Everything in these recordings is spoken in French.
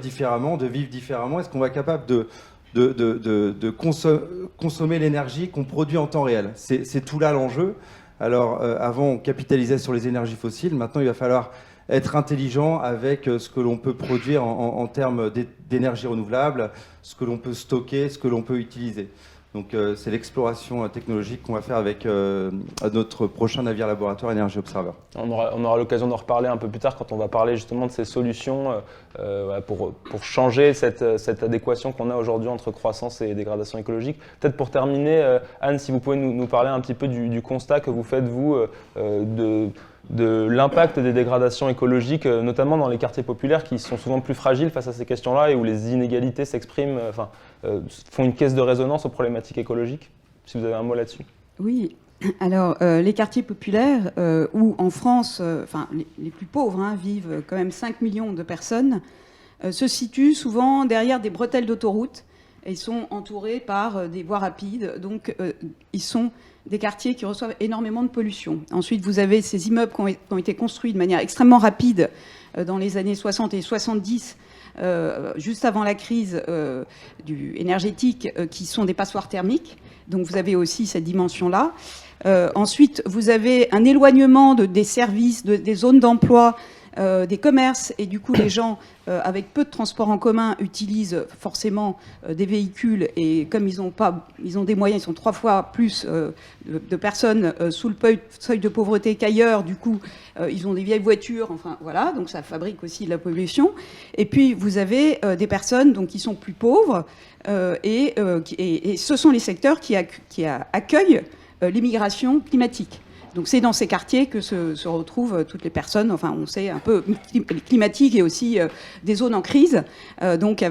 différemment, de vivre différemment? Est-ce qu'on va être capable de consommer l'énergie qu'on produit en temps réel? C'est tout là l'enjeu. Alors, avant, on capitalisait sur les énergies fossiles. Maintenant, il va falloir être intelligent avec ce que l'on peut produire en termes d'énergie renouvelable, ce que l'on peut stocker, ce que l'on peut utiliser. Donc, c'est l'exploration technologique qu'on va faire avec notre prochain navire laboratoire Energy Observer. On aura l'occasion d'en reparler un peu plus tard quand on va parler justement de ces solutions pour changer cette adéquation qu'on a aujourd'hui entre croissance et dégradation écologique. Peut-être pour terminer, Anne, si vous pouvez nous parler un petit peu du constat que vous faites, vous, de l'impact des dégradations écologiques, notamment dans les quartiers populaires qui sont souvent plus fragiles face à ces questions-là et où les inégalités s'expriment, font une caisse de résonance aux problématiques écologiques. Si vous avez un mot là-dessus. Oui, alors les quartiers populaires où en France, les plus pauvres vivent quand même 5 millions de personnes, se situent souvent derrière des bretelles d'autoroutes et sont entourés par des voies rapides. Donc ils sont des quartiers qui reçoivent énormément de pollution. Ensuite, vous avez ces immeubles qui ont été construits de manière extrêmement rapide dans les années 60 et 70, juste avant la crise énergétique, qui sont des passoires thermiques. Donc vous avez aussi cette dimension-là. Ensuite, vous avez un éloignement des services, des zones d'emploi, des commerces, et du coup les gens avec peu de transports en commun utilisent forcément des véhicules, et comme ils ont des moyens, ils sont 3 fois plus de personnes sous le seuil de pauvreté qu'ailleurs, du coup ils ont des vieilles voitures, enfin voilà, donc ça fabrique aussi de la pollution. Et puis vous avez des personnes donc qui sont plus pauvres et ce sont les secteurs qui accueillent l'immigration climatique. Donc c'est dans ces quartiers que se retrouvent toutes les personnes, enfin on sait un peu climatiques et aussi des zones en crise. Donc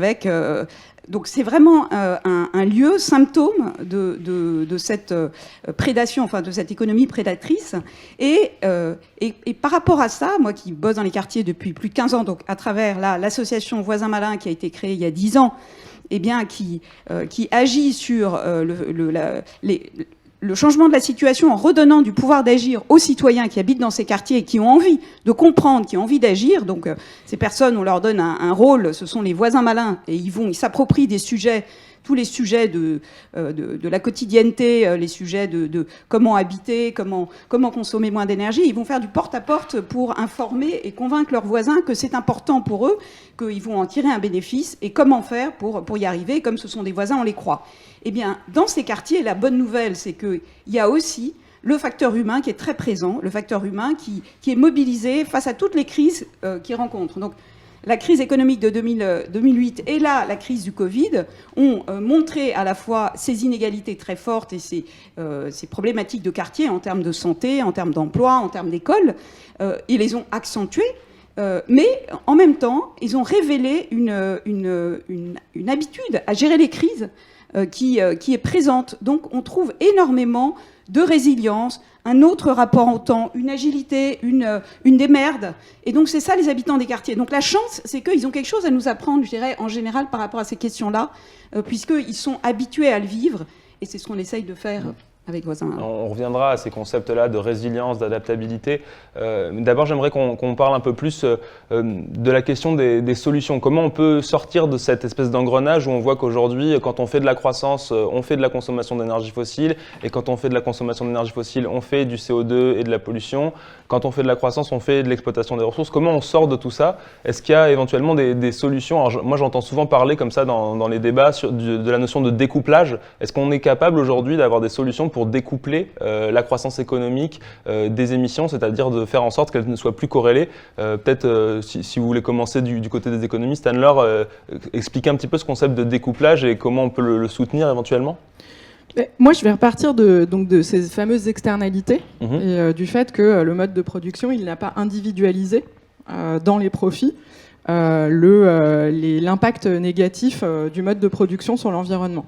c'est vraiment un lieu symptôme de cette prédation, enfin de cette économie prédatrice. Et par rapport à ça, moi qui bosse dans les quartiers depuis plus de 15 ans, donc à travers l'association Voisins Malins qui a été créée il y a 10 ans, eh bien qui agit sur le changement de la situation en redonnant du pouvoir d'agir aux citoyens qui habitent dans ces quartiers et qui ont envie de comprendre, qui ont envie d'agir. Donc ces personnes, on leur donne un rôle, ce sont les voisins malins, et ils s'approprient des sujets, tous les sujets de la quotidienneté, les sujets de comment habiter, comment consommer moins d'énergie. Ils vont faire du porte-à-porte pour informer et convaincre leurs voisins que c'est important pour eux, qu'ils vont en tirer un bénéfice, et comment faire pour y arriver. Comme ce sont des voisins, on les croit. Eh bien, dans ces quartiers, la bonne nouvelle, c'est qu'il y a aussi le facteur humain qui est très présent, le facteur humain qui est mobilisé face à toutes les crises qu'ils rencontrent. Donc, la crise économique de 2008 et la crise du Covid ont montré à la fois ces inégalités très fortes et ces problématiques de quartier en termes de santé, en termes d'emploi, en termes d'école. Ils les ont accentuées. Mais en même temps, ils ont révélé une habitude à gérer les crises qui est présente. Donc on trouve énormément de résilience, un autre rapport au temps, une agilité, une démerde. Et donc c'est ça les habitants des quartiers. Donc la chance, c'est qu'ils ont quelque chose à nous apprendre, je dirais, en général par rapport à ces questions-là, puisqu'ils sont habitués à le vivre, et c'est ce qu'on essaye de faire avec Voisins. On reviendra à ces concepts-là de résilience, d'adaptabilité. D'abord, j'aimerais qu'on parle un peu plus de la question des solutions. Comment on peut sortir de cette espèce d'engrenage où on voit qu'aujourd'hui, quand on fait de la croissance, on fait de la consommation d'énergie fossile, et quand on fait de la consommation d'énergie fossile, on fait du CO2 et de la pollution. Quand on fait de la croissance, on fait de l'exploitation des ressources. Comment on sort de tout ça? Est-ce qu'il y a éventuellement des solutions? Alors, moi, j'entends souvent parler comme ça dans les débats de la notion de découplage. Est-ce qu'on est capable aujourd'hui d'avoir des solutions pour découpler la croissance économique des émissions, c'est-à-dire de faire en sorte qu'elles ne soient plus corrélées? Peut-être, si vous voulez commencer du côté des économistes, Anne-Laure, expliquer un petit peu ce concept de découplage et comment on peut le soutenir éventuellement. Moi, je vais repartir de ces fameuses externalités et du fait que le mode de production, il n'a pas individualisé dans les profits l'impact négatif du mode de production sur l'environnement.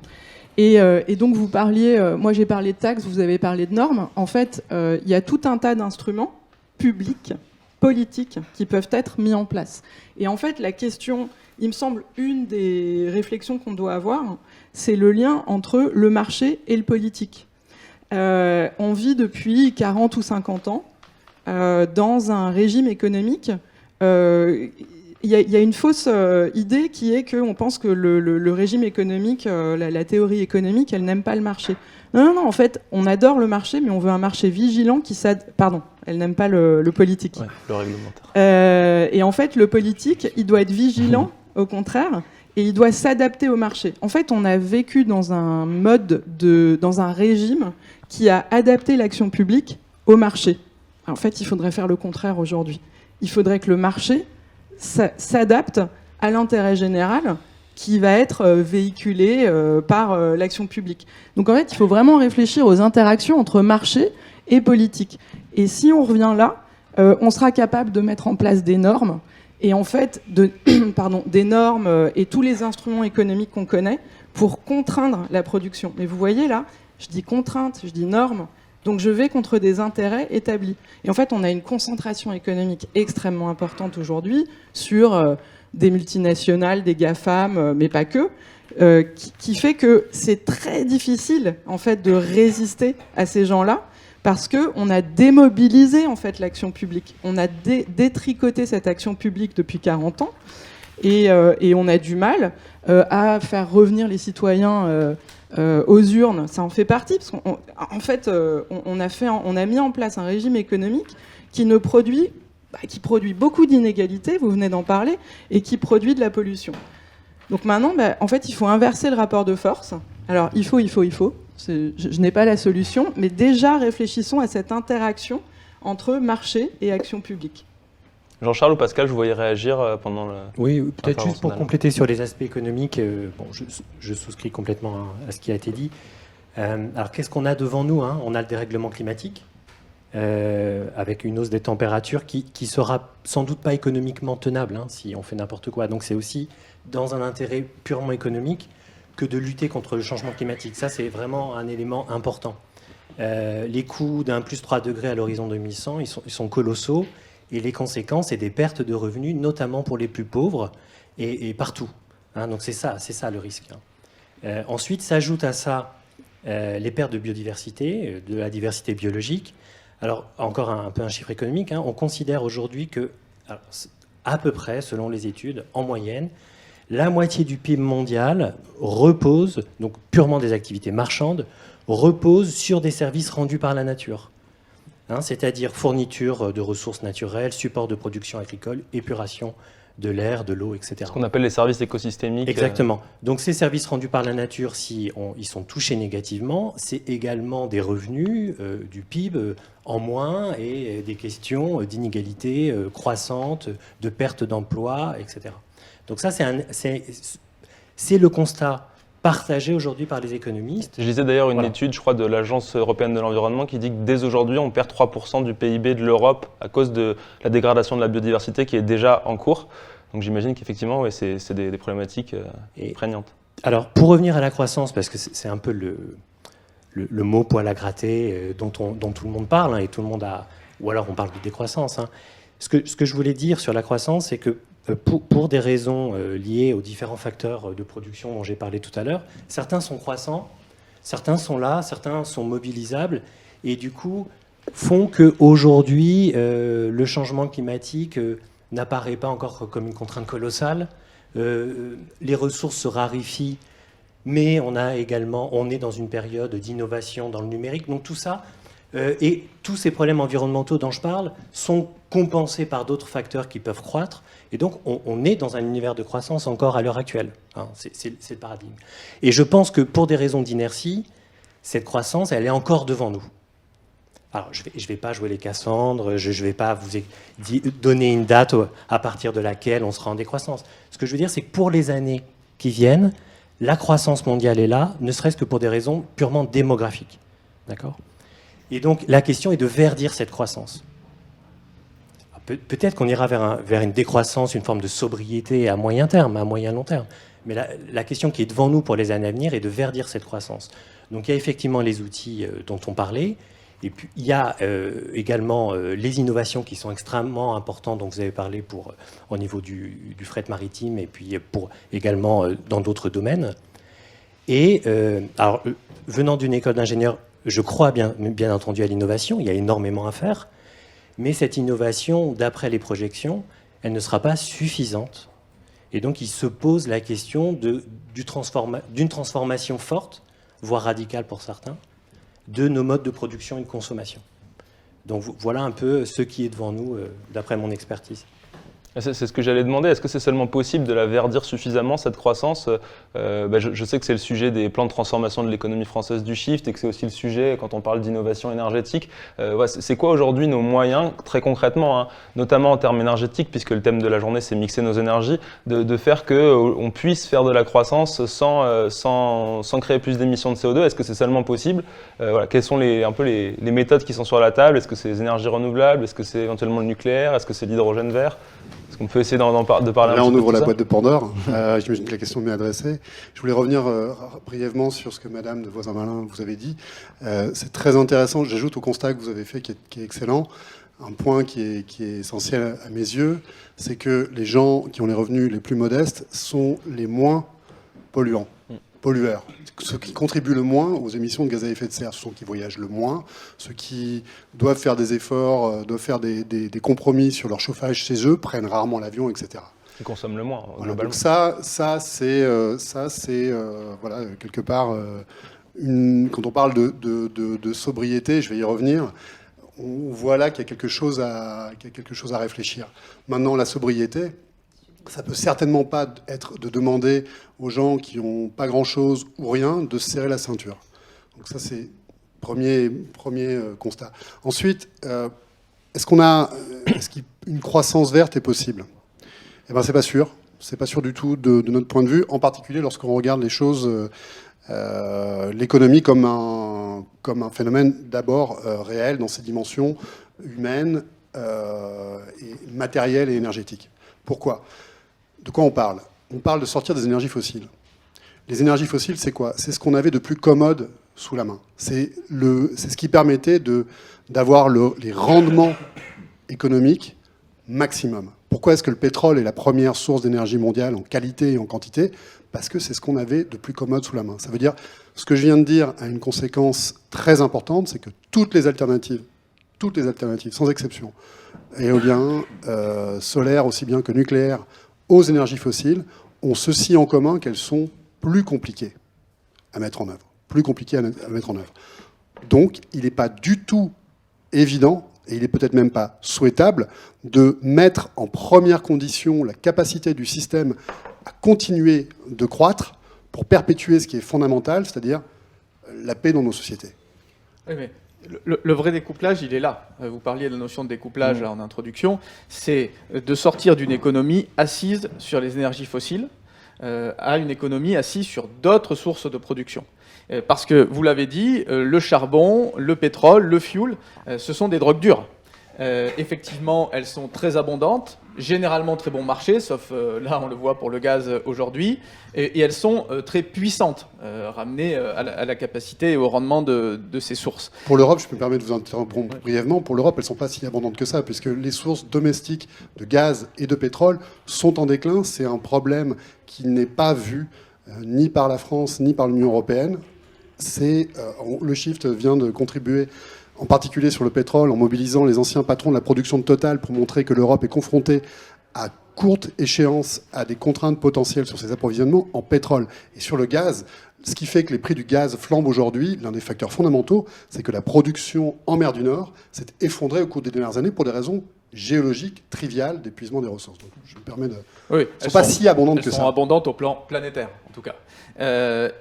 Et donc vous parliez, moi j'ai parlé de taxes, vous avez parlé de normes. En fait, il y a tout un tas d'instruments publics, politiques, qui peuvent être mis en place. Et en fait, la question, il me semble, une des réflexions qu'on doit avoir, c'est le lien entre le marché et le politique. On vit depuis 40 ou 50 ans dans un régime économique il y a une fausse idée qui est qu'on pense que le régime économique, la théorie économique, elle n'aime pas le marché. Non, en fait, on adore le marché, mais on veut un marché vigilant qui Pardon, elle n'aime pas le politique. Ouais, le réglementaire. Et en fait, le politique, il doit être vigilant, au contraire, et il doit s'adapter au marché. En fait, on a vécu dans un dans un régime qui a adapté l'action publique au marché. En fait, il faudrait faire le contraire aujourd'hui. Il faudrait que le marché s'adapte à l'intérêt général qui va être véhiculé par l'action publique. Donc en fait, il faut vraiment réfléchir aux interactions entre marché et politique. Et si on revient là, on sera capable de mettre en place des normes, et en fait, des normes et tous les instruments économiques qu'on connaît pour contraindre la production. Mais vous voyez là, je dis contrainte, je dis norme, donc je vais contre des intérêts établis. Et en fait, on a une concentration économique extrêmement importante aujourd'hui sur des multinationales, des GAFAM, mais pas que, qui fait que c'est très difficile en fait de résister à ces gens-là parce qu'on a démobilisé en fait l'action publique. On a détricoté cette action publique depuis 40 ans et on a du mal à faire revenir les citoyens aux urnes. Ça en fait partie parce qu'en fait, on a mis en place un régime économique qui produit beaucoup d'inégalités, vous venez d'en parler, et qui produit de la pollution. Donc maintenant, en fait, il faut inverser le rapport de force. Alors, il faut. Je n'ai pas la solution, mais déjà réfléchissons à cette interaction entre marché et action publique. Jean-Charles ou Pascal, je vous voyais réagir pendant le... Oui, peut-être juste pour compléter sur les aspects économiques. Je souscris complètement à ce qui a été dit. Alors, qu'est-ce qu'on a devant nous, hein ? On a le dérèglement climatique, avec une hausse des températures qui sera sans doute pas économiquement tenable hein, si on fait n'importe quoi. Donc c'est aussi dans un intérêt purement économique que de lutter contre le changement climatique. Ça, c'est vraiment un élément important. Les coûts d'un plus 3 degrés à l'horizon 2100, ils sont colossaux, et les conséquences, c'est des pertes de revenus, notamment pour les plus pauvres, et partout. Hein, donc c'est ça le risque. Hein. Ensuite, s'ajoute à ça les pertes de biodiversité, de la diversité biologique. Alors, encore un peu un chiffre économique, hein, on considère aujourd'hui que, à peu près, selon les études, en moyenne, la moitié du PIB mondial repose, donc purement des activités marchandes, repose sur des services rendus par la nature. Hein, c'est-à-dire fourniture de ressources naturelles, support de production agricole, épuration de l'air, de l'eau, etc. Ce qu'on appelle les services écosystémiques. Exactement. Donc ces services rendus par la nature, si ils sont touchés négativement, c'est également des revenus du PIB en moins et des questions d'inégalité croissante, de perte d'emploi, etc. Donc ça, c'est le constat partagé aujourd'hui par les économistes. Je lisais d'ailleurs une étude, je crois, de l'Agence européenne de l'environnement qui dit que dès aujourd'hui, on perd 3% du PIB de l'Europe à cause de la dégradation de la biodiversité qui est déjà en cours. Donc j'imagine qu'effectivement, ouais, c'est des problématiques prégnantes. Alors, pour revenir à la croissance, parce que c'est un peu le mot poil à gratter dont tout le monde parle, hein, et tout le monde a... Ou alors on parle de décroissance. Hein. Ce que je voulais dire sur la croissance, c'est que pour des raisons liées aux différents facteurs de production dont j'ai parlé tout à l'heure, certains sont croissants, certains sont là, certains sont mobilisables, et du coup font qu'aujourd'hui, le changement climatique n'apparaît pas encore comme une contrainte colossale. Les ressources se raréfient, mais on est dans une période d'innovation dans le numérique. Donc tout ça, et tous ces problèmes environnementaux dont je parle sont compensés par d'autres facteurs qui peuvent croître. Et donc, on est dans un univers de croissance encore à l'heure actuelle. Hein, c'est le paradigme. Et je pense que pour des raisons d'inertie, cette croissance, elle est encore devant nous. Alors, je ne vais pas jouer les Cassandres, je ne vais pas vous donner une date à partir de laquelle on sera en décroissance. Ce que je veux dire, c'est que pour les années qui viennent, la croissance mondiale est là, ne serait-ce que pour des raisons purement démographiques. D'accord ? Et donc, la question est de verdir cette croissance. Peut-être qu'on ira vers une décroissance, une forme de sobriété à moyen terme, à moyen long terme. Mais la question qui est devant nous pour les années à venir est de verdir cette croissance. Donc il y a effectivement les outils dont on parlait. Et puis il y a également les innovations qui sont extrêmement importantes, dont vous avez parlé au niveau du fret maritime et puis également dans d'autres domaines. Et alors, venant d'une école d'ingénieur, je crois bien entendu à l'innovation, il y a énormément à faire. Mais cette innovation, d'après les projections, elle ne sera pas suffisante. Et donc il se pose la question d'une transformation forte, voire radicale pour certains, de nos modes de production et de consommation. Donc voilà un peu ce qui est devant nous, d'après mon expertise. C'est ce que j'allais demander. Est-ce que c'est seulement possible de la verdir suffisamment, cette croissance ? Je sais que c'est le sujet des plans de transformation de l'économie française du Shift et que c'est aussi le sujet quand on parle d'innovation énergétique. C'est quoi aujourd'hui nos moyens, très concrètement, hein, notamment en termes énergétiques, puisque le thème de la journée c'est mixer nos énergies, de faire qu'on puisse faire de la croissance sans créer plus d'émissions de CO2 ? Est-ce que c'est seulement possible ? Quelles sont un peu les méthodes qui sont sur la table ? Est-ce que c'est les énergies renouvelables ? Est-ce que c'est éventuellement le nucléaire ? Est-ce que c'est l'hydrogène vert ? Est-ce qu'on peut essayer de parler un Là, petit peu on ouvre de la ça ? boîte de Pandore. J'imagine que la question m'est adressée. Je voulais revenir brièvement sur ce que Madame de Voisin-Malin vous avait dit. C'est très intéressant. J'ajoute au constat que vous avez fait, qui est excellent. Un point qui est essentiel à mes yeux, c'est que les gens qui ont les revenus les plus modestes sont les moins pollueurs. Ceux qui contribuent le moins aux émissions de gaz à effet de serre, ce sont ceux qui voyagent le moins, ceux qui doivent faire des efforts, doivent faire des compromis sur leur chauffage chez eux, prennent rarement l'avion, etc. Qui consomment le moins, Voilà, globalement. donc ça c'est voilà, quelque part, quand on parle de sobriété, je vais y revenir, on voit là qu'il y a quelque chose à réfléchir. Maintenant, la sobriété, ça peut certainement pas être de demander aux gens qui n'ont pas grand-chose ou rien de se serrer la ceinture. Donc ça, c'est premier constat. Ensuite, est-ce qu'une croissance verte est possible ? Eh ben, c'est pas sûr. C'est pas sûr du tout de notre point de vue, en particulier lorsqu'on regarde les choses, l'économie comme un phénomène d'abord réel dans ses dimensions humaines, et matérielles et énergétiques. Pourquoi ? De quoi on parle ? On parle de sortir des énergies fossiles. Les énergies fossiles, c'est quoi ? C'est ce qu'on avait de plus commode sous la main. C'est ce qui permettait d'avoir les rendements économiques maximum. Pourquoi est-ce que le pétrole est la première source d'énergie mondiale en qualité et en quantité ? Parce que c'est ce qu'on avait de plus commode sous la main. Ça veut dire, ce que je viens de dire a une conséquence très importante, c'est que toutes les alternatives, sans exception, éolien, solaire aussi bien que nucléaire, aux énergies fossiles, ont ceci en commun qu'elles sont plus compliquées à mettre en œuvre. Donc, il n'est pas du tout évident, et il n'est peut-être même pas souhaitable, de mettre en première condition la capacité du système à continuer de croître pour perpétuer ce qui est fondamental, c'est-à-dire la paix dans nos sociétés. Oui, mais le vrai découplage, il est là. Vous parliez de la notion de découplage là, en introduction. C'est de sortir d'une économie assise sur les énergies fossiles à une économie assise sur d'autres sources de production. Parce que, vous l'avez dit, le charbon, le pétrole, le fuel, ce sont des drogues dures. Effectivement, elles sont très abondantes, généralement très bon marché, sauf là on le voit pour le gaz aujourd'hui, et elles sont très puissantes, ramenées à la capacité et au rendement de ces sources. Pour l'Europe, je me permets de vous interrompre brièvement, pour l'Europe, elles ne sont pas si abondantes que ça, puisque les sources domestiques de gaz et de pétrole sont en déclin. C'est un problème qui n'est pas vu ni par la France, ni par l'Union européenne. Le Shift vient de contribuer en particulier sur le pétrole, en mobilisant les anciens patrons de la production de Total pour montrer que l'Europe est confrontée à courte échéance à des contraintes potentielles sur ses approvisionnements en pétrole. Et sur le gaz, ce qui fait que les prix du gaz flambent aujourd'hui, l'un des facteurs fondamentaux, c'est que la production en mer du Nord s'est effondrée au cours des dernières années pour des raisons géologiques triviales d'épuisement des ressources. Donc, je me permets de... Oui, elles ne sont pas si abondantes que ça. Elles sont abondantes au plan planétaire, en tout cas.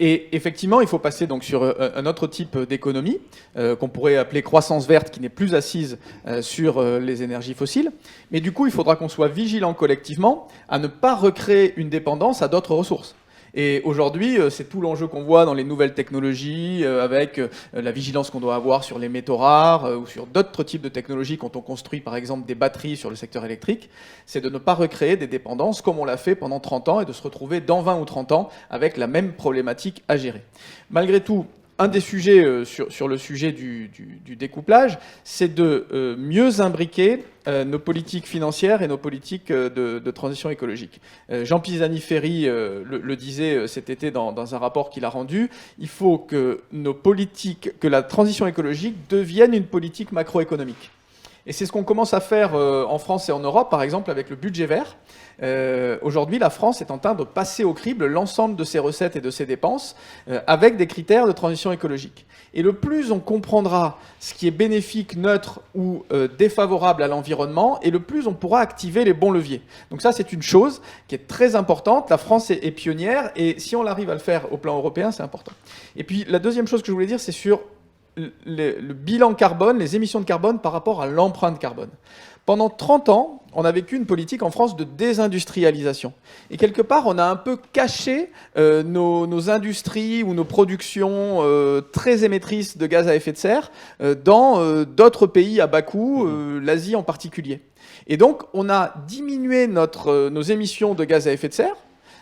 Et effectivement, il faut passer donc sur un autre type d'économie qu'on pourrait appeler croissance verte, qui n'est plus assise sur les énergies fossiles. Mais du coup, il faudra qu'on soit vigilant collectivement à ne pas recréer une dépendance à d'autres ressources. Et aujourd'hui, c'est tout l'enjeu qu'on voit dans les nouvelles technologies, avec la vigilance qu'on doit avoir sur les métaux rares ou sur d'autres types de technologies quand on construit par exemple des batteries sur le secteur électrique, c'est de ne pas recréer des dépendances comme on l'a fait pendant 30 ans et de se retrouver dans 20 ou 30 ans avec la même problématique à gérer. Malgré tout, un des sujets sur le sujet du découplage, c'est de mieux imbriquer nos politiques financières et nos politiques de transition écologique. Jean Pisani-Ferry le disait cet été dans un rapport qu'il a rendu, il faut que que la transition écologique devienne une politique macroéconomique. Et c'est ce qu'on commence à faire en France et en Europe, par exemple avec le budget vert. Aujourd'hui, la France est en train de passer au crible l'ensemble de ses recettes et de ses dépenses avec des critères de transition écologique. Et le plus on comprendra ce qui est bénéfique, neutre ou défavorable à l'environnement, et le plus on pourra activer les bons leviers. Donc ça, c'est une chose qui est très importante. La France est pionnière, et si on arrive à le faire au plan européen, c'est important. Et puis la deuxième chose que je voulais dire, c'est sur le bilan carbone, les émissions de carbone par rapport à l'empreinte carbone. Pendant 30 ans, on a vécu une politique en France de désindustrialisation. Et quelque part, on a un peu caché nos industries ou nos productions très émettrices de gaz à effet de serre dans d'autres pays à bas coût, l'Asie en particulier. Et donc, on a diminué nos émissions de gaz à effet de serre,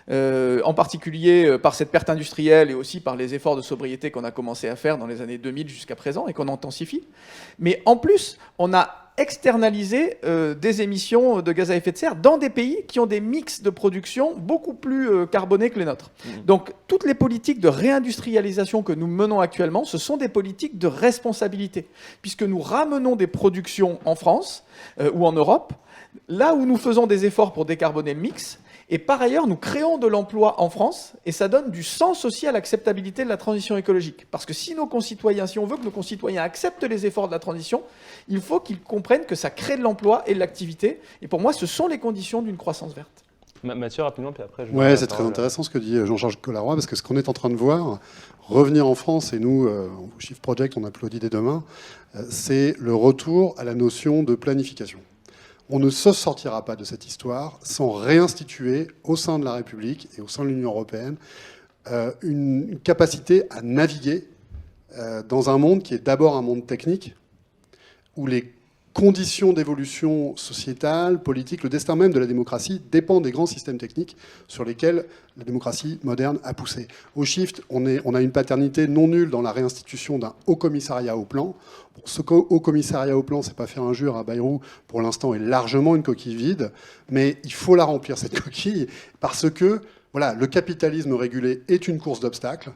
en particulier par cette perte industrielle et aussi par les efforts de sobriété qu'on a commencé à faire dans les années 2000 jusqu'à présent et qu'on intensifie. Mais en plus, on a externaliser des émissions de gaz à effet de serre dans des pays qui ont des mix de production beaucoup plus carbonés que les nôtres. Donc, toutes les politiques de réindustrialisation que nous menons actuellement, ce sont des politiques de responsabilité, puisque nous ramenons des productions en France ou en Europe, là où nous faisons des efforts pour décarboner le mix. Et par ailleurs, nous créons de l'emploi en France, et ça donne du sens aussi à l'acceptabilité de la transition écologique. Parce que si on veut que nos concitoyens acceptent les efforts de la transition, il faut qu'ils comprennent que ça crée de l'emploi et de l'activité. Et pour moi, ce sont les conditions d'une croissance verte. Mathieu, rapidement, puis après... Oui, c'est très intéressant ce que dit Jean-Charles Collaroy, parce que ce qu'on est en train de voir, revenir en France, et nous, au Shift Project, on applaudit dès demain, c'est le retour à la notion de planification. On ne se sortira pas de cette histoire sans réinstituer au sein de la République et au sein de l'Union européenne une capacité à naviguer dans un monde qui est d'abord un monde technique, où les conditions d'évolution sociétale, politique, le destin même de la démocratie dépend des grands systèmes techniques sur lesquels la démocratie moderne a poussé. Au Shift, on a une paternité non nulle dans la réinstitution d'un haut commissariat au plan. Ce haut commissariat au plan, c'est pas faire injure à Bayrou, pour l'instant est largement une coquille vide, mais il faut la remplir, cette coquille, parce que voilà, le capitalisme régulé est une course d'obstacles.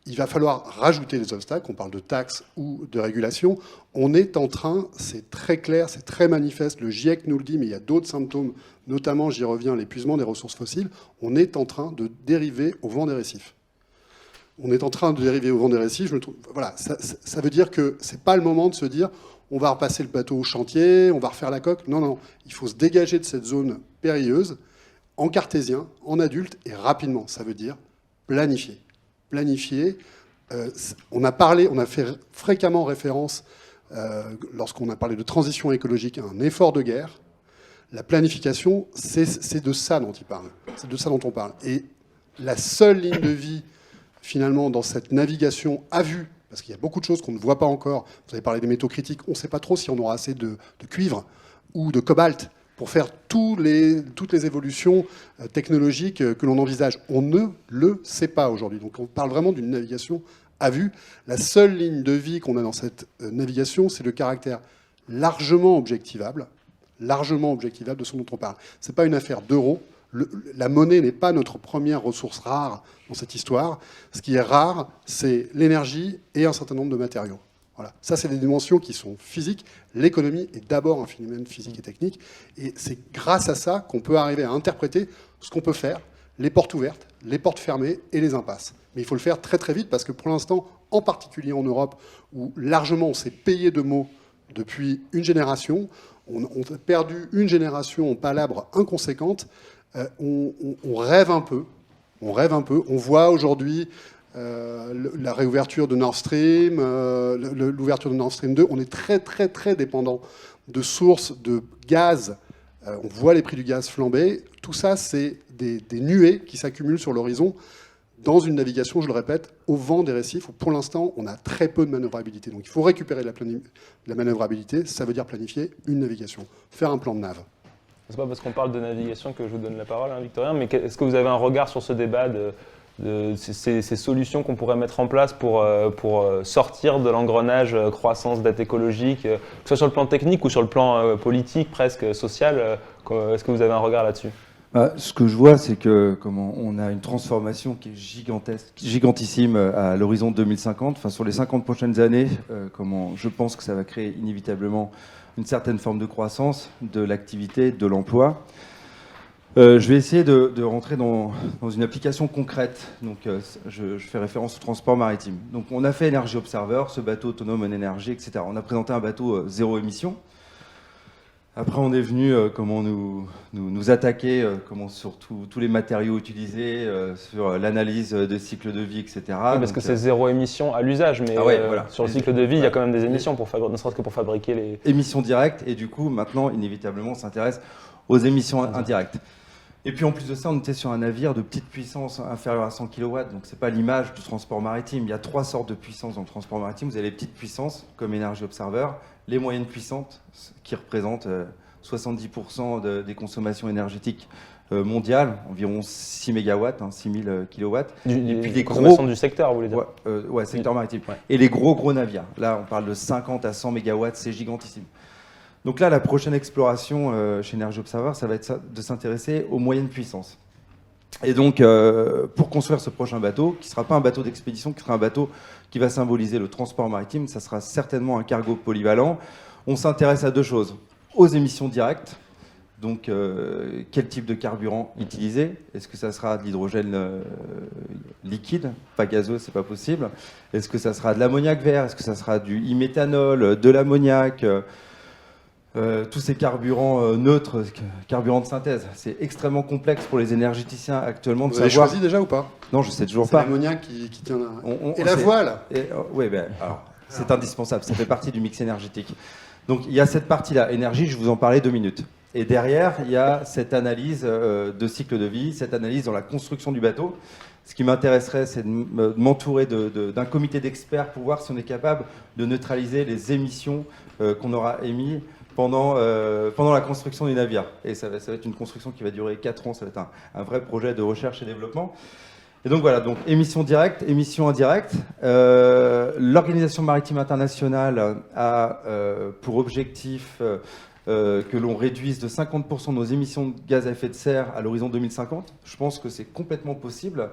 Il va falloir rajouter des obstacles, on parle de taxes ou de régulation. On est en train, c'est très clair, c'est très manifeste, le GIEC nous le dit, mais il y a d'autres symptômes, notamment, j'y reviens, l'épuisement des ressources fossiles. On est en train de dériver au vent des récifs. On est en train de dériver au vent des récifs. Voilà, ça veut dire que c'est pas le moment de se dire on va repasser le bateau au chantier, on va refaire la coque. Non, non, il faut se dégager de cette zone périlleuse, en cartésien, en adulte, et rapidement. Ça veut dire planifier. Planifier. On a fait fréquemment référence, lorsqu'on a parlé de transition écologique, à un effort de guerre. La planification, c'est de ça dont il parle. C'est de ça dont on parle. Et la seule ligne de vie, finalement, dans cette navigation à vue, parce qu'il y a beaucoup de choses qu'on ne voit pas encore. Vous avez parlé des métaux critiques. On ne sait pas trop si on aura assez de cuivre ou de cobalt pour faire toutes les évolutions technologiques que l'on envisage. On ne le sait pas aujourd'hui. Donc on parle vraiment d'une navigation à vue. La seule ligne de vie qu'on a dans cette navigation, c'est le caractère largement objectivable de ce dont on parle. Ce n'est pas une affaire d'euros. La monnaie n'est pas notre première ressource rare dans cette histoire. Ce qui est rare, c'est l'énergie et un certain nombre de matériaux. Voilà. Ça, c'est des dimensions qui sont physiques. L'économie est d'abord un phénomène physique et technique. Et c'est grâce à ça qu'on peut arriver à interpréter ce qu'on peut faire, les portes ouvertes, les portes fermées et les impasses. Mais il faut le faire très très vite parce que pour l'instant, en particulier en Europe, où largement on s'est payé de mots depuis une génération, on a perdu une génération en palabres inconséquentes, on rêve un peu. On voit aujourd'hui la réouverture de Nord Stream, l'ouverture de Nord Stream 2. On est très, très, très dépendant de sources de gaz. On voit les prix du gaz flamber. Tout ça, c'est des nuées qui s'accumulent sur l'horizon dans une navigation, je le répète, au vent des récifs, où pour l'instant, on a très peu de manœuvrabilité. Donc il faut récupérer la manœuvrabilité. Ça veut dire planifier une navigation, faire un plan de nav. C'est pas parce qu'on parle de navigation que je vous donne la parole, hein, Victorien, mais est-ce que vous avez un regard sur ce débat de ces solutions qu'on pourrait mettre en place pour sortir de l'engrenage croissance, dette écologique, que ce soit sur le plan technique ou sur le plan politique, presque social, est-ce que vous avez un regard là-dessus ? Ce que je vois, c'est que on a une transformation qui est gigantissime à l'horizon 2050. Enfin, sur les 50 prochaines années, je pense que ça va créer inévitablement une certaine forme de croissance, de l'activité, de l'emploi. Je vais essayer de rentrer dans une application concrète. Donc, je fais référence au transport maritime. Donc, on a fait Energy Observer, ce bateau autonome en énergie, etc. On a présenté un bateau zéro émission. Après, on est venu comment nous attaquer, comment sur tous les matériaux utilisés, sur l'analyse de cycle de vie, etc. Oui, parce que c'est zéro émission à l'usage, mais voilà. sur le cycle de vie, il y a quand même des émissions, ne serait-ce que pour fabriquer les... Émissions directes, et du coup, maintenant, inévitablement, on s'intéresse aux émissions indirectes. Et puis en plus de ça, on était sur un navire de petite puissance inférieure à 100 kW, donc c'est pas l'image du transport maritime. Il y a 3 sortes de puissance dans le transport maritime. Vous avez les petites puissances, comme Energy Observer, les moyennes puissantes, qui représentent 70% des consommations énergétiques mondiales, environ 6 MW, 6000 kW. Et puis les consommations du secteur, vous voulez dire? Ouais, secteur maritime. Ouais. Et les gros navires. Là, on parle de 50 à 100 MW, c'est gigantissime. Donc là, la prochaine exploration chez Energy Observer, ça va être de s'intéresser aux moyennes puissances. Et donc, pour construire ce prochain bateau, qui ne sera pas un bateau d'expédition, qui sera un bateau qui va symboliser le transport maritime, ça sera certainement un cargo polyvalent, on s'intéresse à 2 choses. Aux émissions directes, donc quel type de carburant utiliser? Est-ce que ça sera de l'hydrogène liquide, pas gazeux, c'est pas possible? Est-ce que ça sera de l'ammoniac vert? Est-ce que ça sera du e-méthanol, de l'ammoniac? Tous ces carburants neutres, carburants de synthèse, c'est extrêmement complexe pour les énergéticiens actuellement de Vous avez savoir. choisi déjà ou pas? Non, je sais toujours C'est pas. l'ammoniac qui tient là. Et la voile? Oui, alors, c'est indispensable, ça fait partie du mix énergétique. Donc il y a cette partie-là, énergie, je vous en parlais 2 minutes. Et derrière, il y a cette analyse de cycle de vie, cette analyse dans la construction du bateau. Ce qui m'intéresserait, c'est de m'entourer d'un comité d'experts pour voir si on est capable de neutraliser les émissions qu'on aura émises pendant la construction du navire. Et ça va être une construction qui va durer 4 ans, ça va être un vrai projet de recherche et développement. Et donc voilà, donc émissions directes, émissions indirectes. L'Organisation maritime internationale a pour objectif que l'on réduise de 50% nos émissions de gaz à effet de serre à l'horizon 2050. Je pense que c'est complètement possible.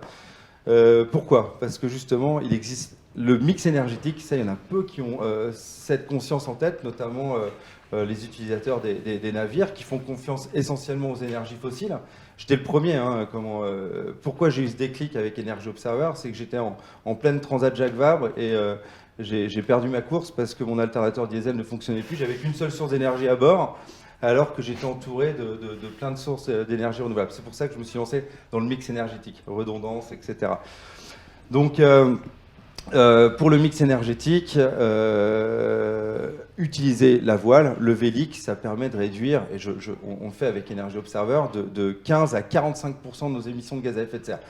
Pourquoi? Parce que justement, il existe le mix énergétique, ça, il y en a peu qui ont cette conscience en tête, notamment les utilisateurs des navires qui font confiance essentiellement aux énergies fossiles. J'étais le premier. Pourquoi j'ai eu ce déclic avec Energy Observer? C'est que j'étais en pleine Transat Jacques Vabre et j'ai perdu ma course parce que mon alternateur diesel ne fonctionnait plus. J'avais qu'une seule source d'énergie à bord, alors que j'étais entouré de plein de sources d'énergie renouvelable. C'est pour ça que je me suis lancé dans le mix énergétique, redondance, etc. Donc, pour le mix énergétique, utiliser la voile, le vélic, ça permet de réduire, et on fait avec Energy Observer, de 15 à 45% de nos émissions de gaz à effet de serre.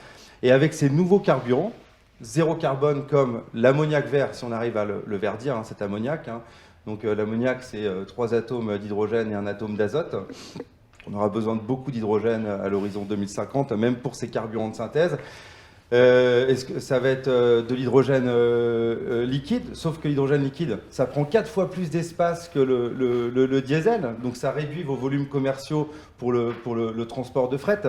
Et avec ces nouveaux carburants, zéro carbone comme l'ammoniac vert, si on arrive à le verdir, cet ammoniac. Donc l'ammoniac, c'est 3 atomes d'hydrogène et 1 atome d'azote. On aura besoin de beaucoup d'hydrogène à l'horizon 2050, même pour ces carburants de synthèse. Est-ce que ça va être de l'hydrogène liquide? Sauf que l'hydrogène liquide, ça prend 4 fois plus d'espace que le diesel, donc ça réduit vos volumes commerciaux pour le transport de fret.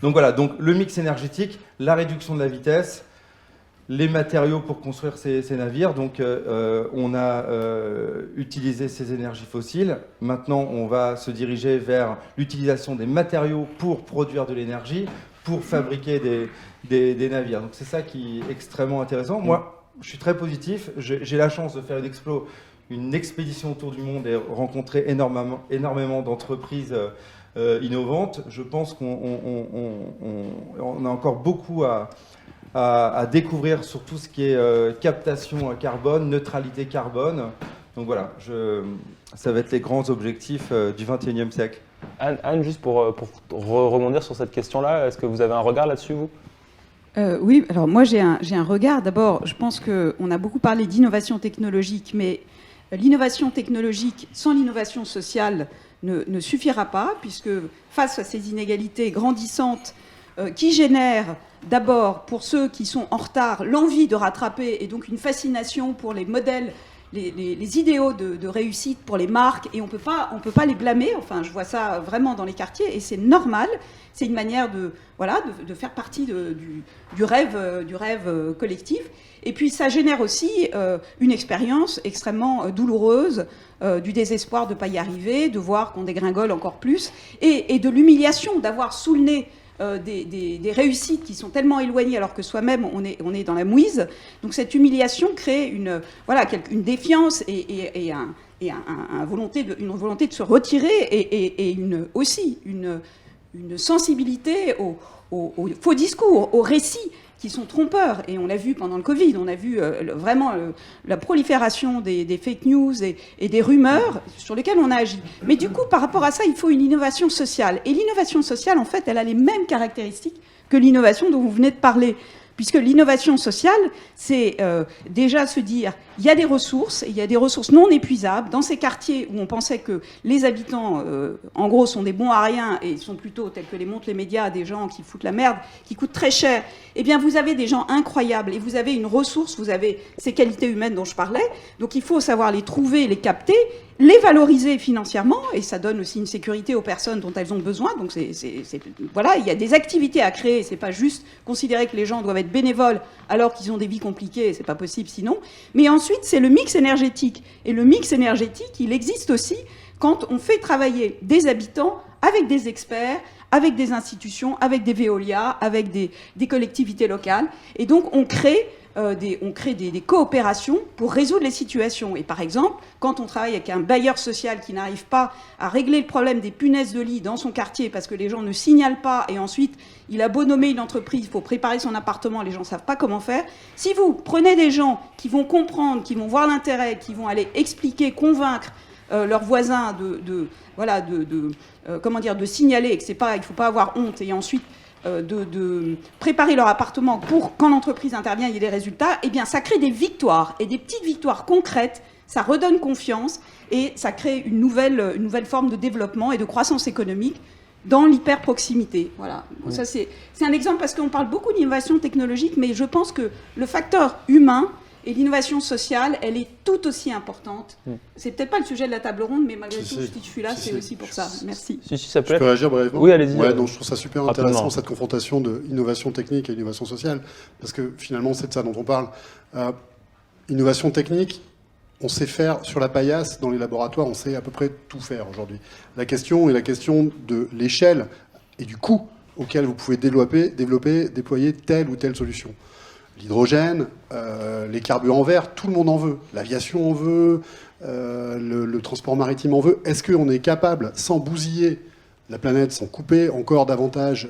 Donc voilà, donc le mix énergétique, la réduction de la vitesse, les matériaux pour construire ces navires. Donc on a utilisé ces énergies fossiles. Maintenant, on va se diriger vers l'utilisation des matériaux pour produire de l'énergie, pour fabriquer des navires. Donc c'est ça qui est extrêmement intéressant. Moi, je suis très positif. J'ai la chance de faire une expédition autour du monde et rencontrer énormément d'entreprises innovantes. Je pense qu'on a encore beaucoup à découvrir sur tout ce qui est captation carbone, neutralité carbone. Donc voilà, ça va être les grands objectifs du XXIe siècle. Anne, juste pour rebondir sur cette question-là, est-ce que vous avez un regard là-dessus, vous? Oui, alors moi j'ai un regard. D'abord, je pense qu'on a beaucoup parlé d'innovation technologique, mais l'innovation technologique sans l'innovation sociale ne suffira pas, puisque face à ces inégalités grandissantes qui génèrent d'abord pour ceux qui sont en retard l'envie de rattraper et donc une fascination pour les modèles les idéaux de réussite pour les marques, et on peut pas les blâmer. Enfin, je vois ça vraiment dans les quartiers, et c'est normal. C'est une manière de faire partie du rêve collectif. Et puis ça génère aussi une expérience extrêmement douloureuse, du désespoir de ne pas y arriver, de voir qu'on dégringole encore plus, et de l'humiliation d'avoir sous le nez des réussites qui sont tellement éloignées alors que soi-même on est dans la mouise. Donc cette humiliation crée une défiance et une volonté de se retirer, et aussi une sensibilité aux faux discours, aux récits qui sont trompeurs. Et on l'a vu pendant le Covid, on a vu vraiment la prolifération des fake news et des rumeurs sur lesquelles on a agi. Mais du coup, par rapport à ça, il faut une innovation sociale. Et l'innovation sociale, en fait, elle a les mêmes caractéristiques que l'innovation dont vous venez de parler. Puisque l'innovation sociale, c'est déjà se dire, il y a des ressources, et il y a des ressources non épuisables. Dans ces quartiers où on pensait que les habitants, en gros, sont des bons à rien, et sont plutôt, tels que les montrent les médias, des gens qui foutent la merde, qui coûtent très cher, eh bien, vous avez des gens incroyables, et vous avez une ressource, vous avez ces qualités humaines dont je parlais. Donc, il faut savoir les trouver, les capter, les valoriser financièrement, et ça donne aussi une sécurité aux personnes dont elles ont besoin. Donc voilà, il y a des activités à créer, c'est pas juste considérer que les gens doivent être bénévoles alors qu'ils ont des vies compliquées, c'est pas possible sinon. Mais ensuite, c'est le mix énergétique. Et le mix énergétique, il existe aussi quand on fait travailler des habitants avec des experts, avec des institutions, avec des Veolia, avec des collectivités locales. Et donc, on crée des coopérations pour résoudre les situations. Et par exemple, quand on travaille avec un bailleur social qui n'arrive pas à régler le problème des punaises de lit dans son quartier parce que les gens ne signalent pas, et ensuite il a beau nommer une entreprise, il faut préparer son appartement, les gens ne savent pas comment faire. Si vous prenez des gens qui vont comprendre, qui vont voir l'intérêt, qui vont aller expliquer, convaincre leurs voisins de signaler, et que il ne faut pas avoir honte, et ensuite de préparer leur appartement pour, quand l'entreprise intervient, il y ait des résultats, eh bien, ça crée des victoires, et des petites victoires concrètes, ça redonne confiance, et ça crée une nouvelle forme de développement et de croissance économique dans l'hyper-proximité. Voilà. Bon, ça, c'est un exemple, parce qu'on parle beaucoup d'innovation technologique, mais je pense que le facteur humain et l'innovation sociale, elle est tout aussi importante. C'est peut-être pas le sujet de la table ronde, mais malgré tout, si je suis là, c'est aussi pour ça. Merci. Si, ça peut Je peux réagir brièvement ? Oui, allez-y. Ouais, donc je trouve ça super intéressant, cette confrontation de innovation technique et innovation sociale, parce que finalement, c'est de ça dont on parle. Innovation technique, on sait faire sur la paillasse, dans les laboratoires, on sait à peu près tout faire aujourd'hui. La question est la question de l'échelle et du coût auquel vous pouvez déployer telle ou telle solution. L'hydrogène, les carburants verts, tout le monde en veut. L'aviation en veut, le transport maritime en veut. Est-ce qu'on est capable, sans bousiller la planète, sans couper encore davantage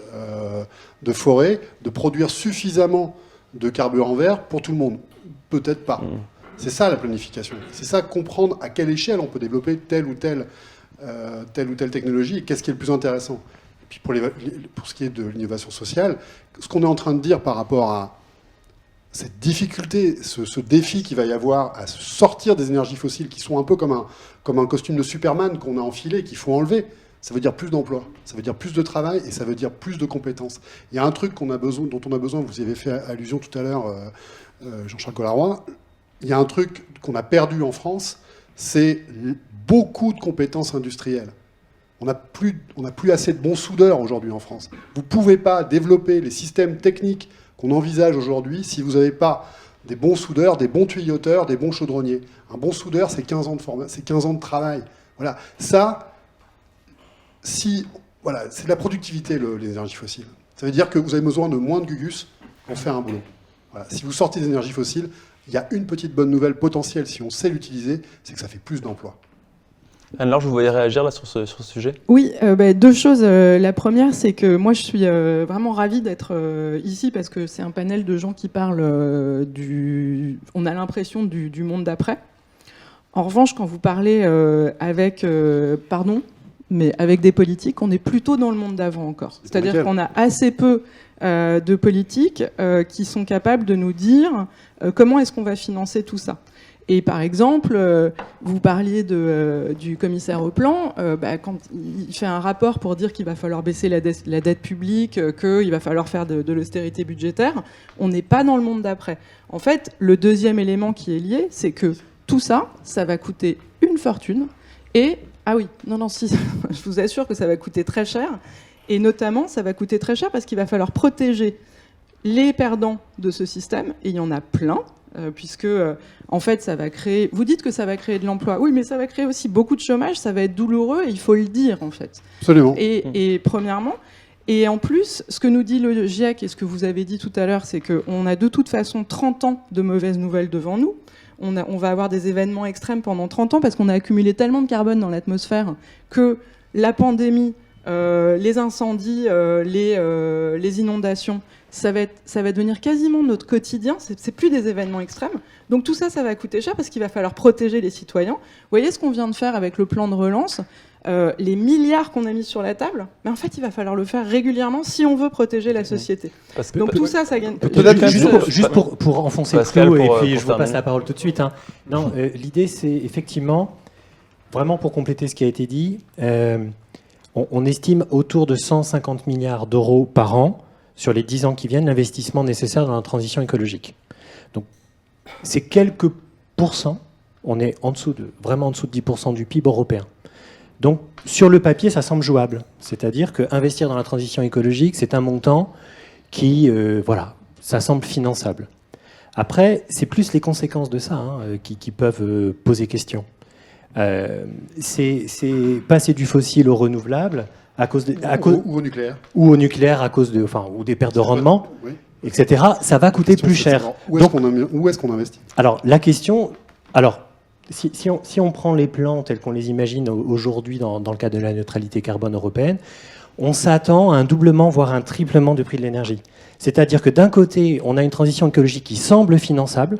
de forêt, de produire suffisamment de carburants verts pour tout le monde ? Peut-être pas. C'est ça la planification. C'est ça, comprendre à quelle échelle on peut développer telle ou telle technologie, et qu'est-ce qui est le plus intéressant. Et puis pour ce qui est de l'innovation sociale, ce qu'on est en train de dire par rapport à cette difficulté, ce défi qu'il va y avoir à sortir des énergies fossiles qui sont un peu comme un costume de Superman qu'on a enfilé, qu'il faut enlever, ça veut dire plus d'emplois, ça veut dire plus de travail, et ça veut dire plus de compétences. Il y a un truc dont on a besoin, vous y avez fait allusion tout à l'heure, Jean-Charles Collaroy, il y a un truc qu'on a perdu en France, c'est beaucoup de compétences industrielles. On n'a plus assez de bons soudeurs aujourd'hui en France. Vous ne pouvez pas développer les systèmes techniques qu'on envisage aujourd'hui si vous n'avez pas des bons soudeurs, des bons tuyauteurs, des bons chaudronniers. Un bon soudeur, c'est 15 ans de formation, c'est 15 ans de travail. Voilà. Ça, c'est de la productivité, les énergies fossiles. Ça veut dire que vous avez besoin de moins de gugus pour faire un boulot. Voilà. Si vous sortez des énergies fossiles, il y a une petite bonne nouvelle potentielle, si on sait l'utiliser, c'est que ça fait plus d'emplois. Anne-Laure, je vous voyais réagir là, sur ce sujet. Oui, deux choses. La première, c'est que moi, je suis vraiment ravie d'être ici, parce que c'est un panel de gens qui parlent on a l'impression du monde d'après. En revanche, quand vous parlez avec des politiques, on est plutôt dans le monde d'avant encore. C'est-à-dire qu'on a assez peu de politiques qui sont capables de nous dire comment est-ce qu'on va financer tout ça. Et par exemple, vous parliez du commissaire au plan, quand il fait un rapport pour dire qu'il va falloir baisser la dette publique, qu'il va falloir faire de l'austérité budgétaire, on n'est pas dans le monde d'après. En fait, le deuxième élément qui est lié, c'est que Tout ça, ça va coûter une fortune. Et, ah oui, non, si, je vous assure que ça va coûter très cher. Et notamment, ça va coûter très cher parce qu'il va falloir protéger les perdants de ce système. Et il y en a plein, puisque, en fait, ça va créer... Vous dites que ça va créer de l'emploi. Oui, mais ça va créer aussi beaucoup de chômage. Ça va être douloureux et il faut le dire, en fait. Absolument. Et premièrement... Et en plus, ce que nous dit le GIEC et ce que vous avez dit tout à l'heure, c'est qu'on a de toute façon 30 ans de mauvaises nouvelles devant nous. On va avoir des événements extrêmes pendant 30 ans parce qu'on a accumulé tellement de carbone dans l'atmosphère que la pandémie, les incendies, les inondations, ça va devenir quasiment notre quotidien. C'est plus des événements extrêmes. Donc tout ça, ça va coûter cher parce qu'il va falloir protéger les citoyens. Vous voyez ce qu'on vient de faire avec le plan de relance, les milliards qu'on a mis sur la table, mais en fait, il va falloir le faire régulièrement si on veut protéger la société. Donc tout ça, ça gagne. Juste pour enfoncer Pascal, le clou, pour et puis je vous terminer. passe la parole tout de suite. Hein. Non, l'idée, c'est effectivement, vraiment pour compléter ce qui a été dit, on estime autour de 150 milliards d'euros par an sur les 10 ans qui viennent, l'investissement nécessaire dans la transition écologique. Donc, c'est quelques pourcents, on est vraiment en dessous de 10% du PIB européen. Donc, sur le papier, ça semble jouable. C'est-à-dire qu'investir dans la transition écologique, c'est un montant qui, ça semble finançable. Après, c'est plus les conséquences de ça qui peuvent poser question. C'est passer du fossile au renouvelable Ou au nucléaire. ou au nucléaire à cause ou des pertes de rendement, Oui. etc. Ça va coûter plus cher. Où est-ce qu'on investit? Alors, la question... Si on prend les plans tels qu'on les imagine aujourd'hui dans le cadre de la neutralité carbone européenne, on s'attend à un doublement, voire un triplement du prix de l'énergie. C'est-à-dire que d'un côté, on a une transition écologique qui semble finançable,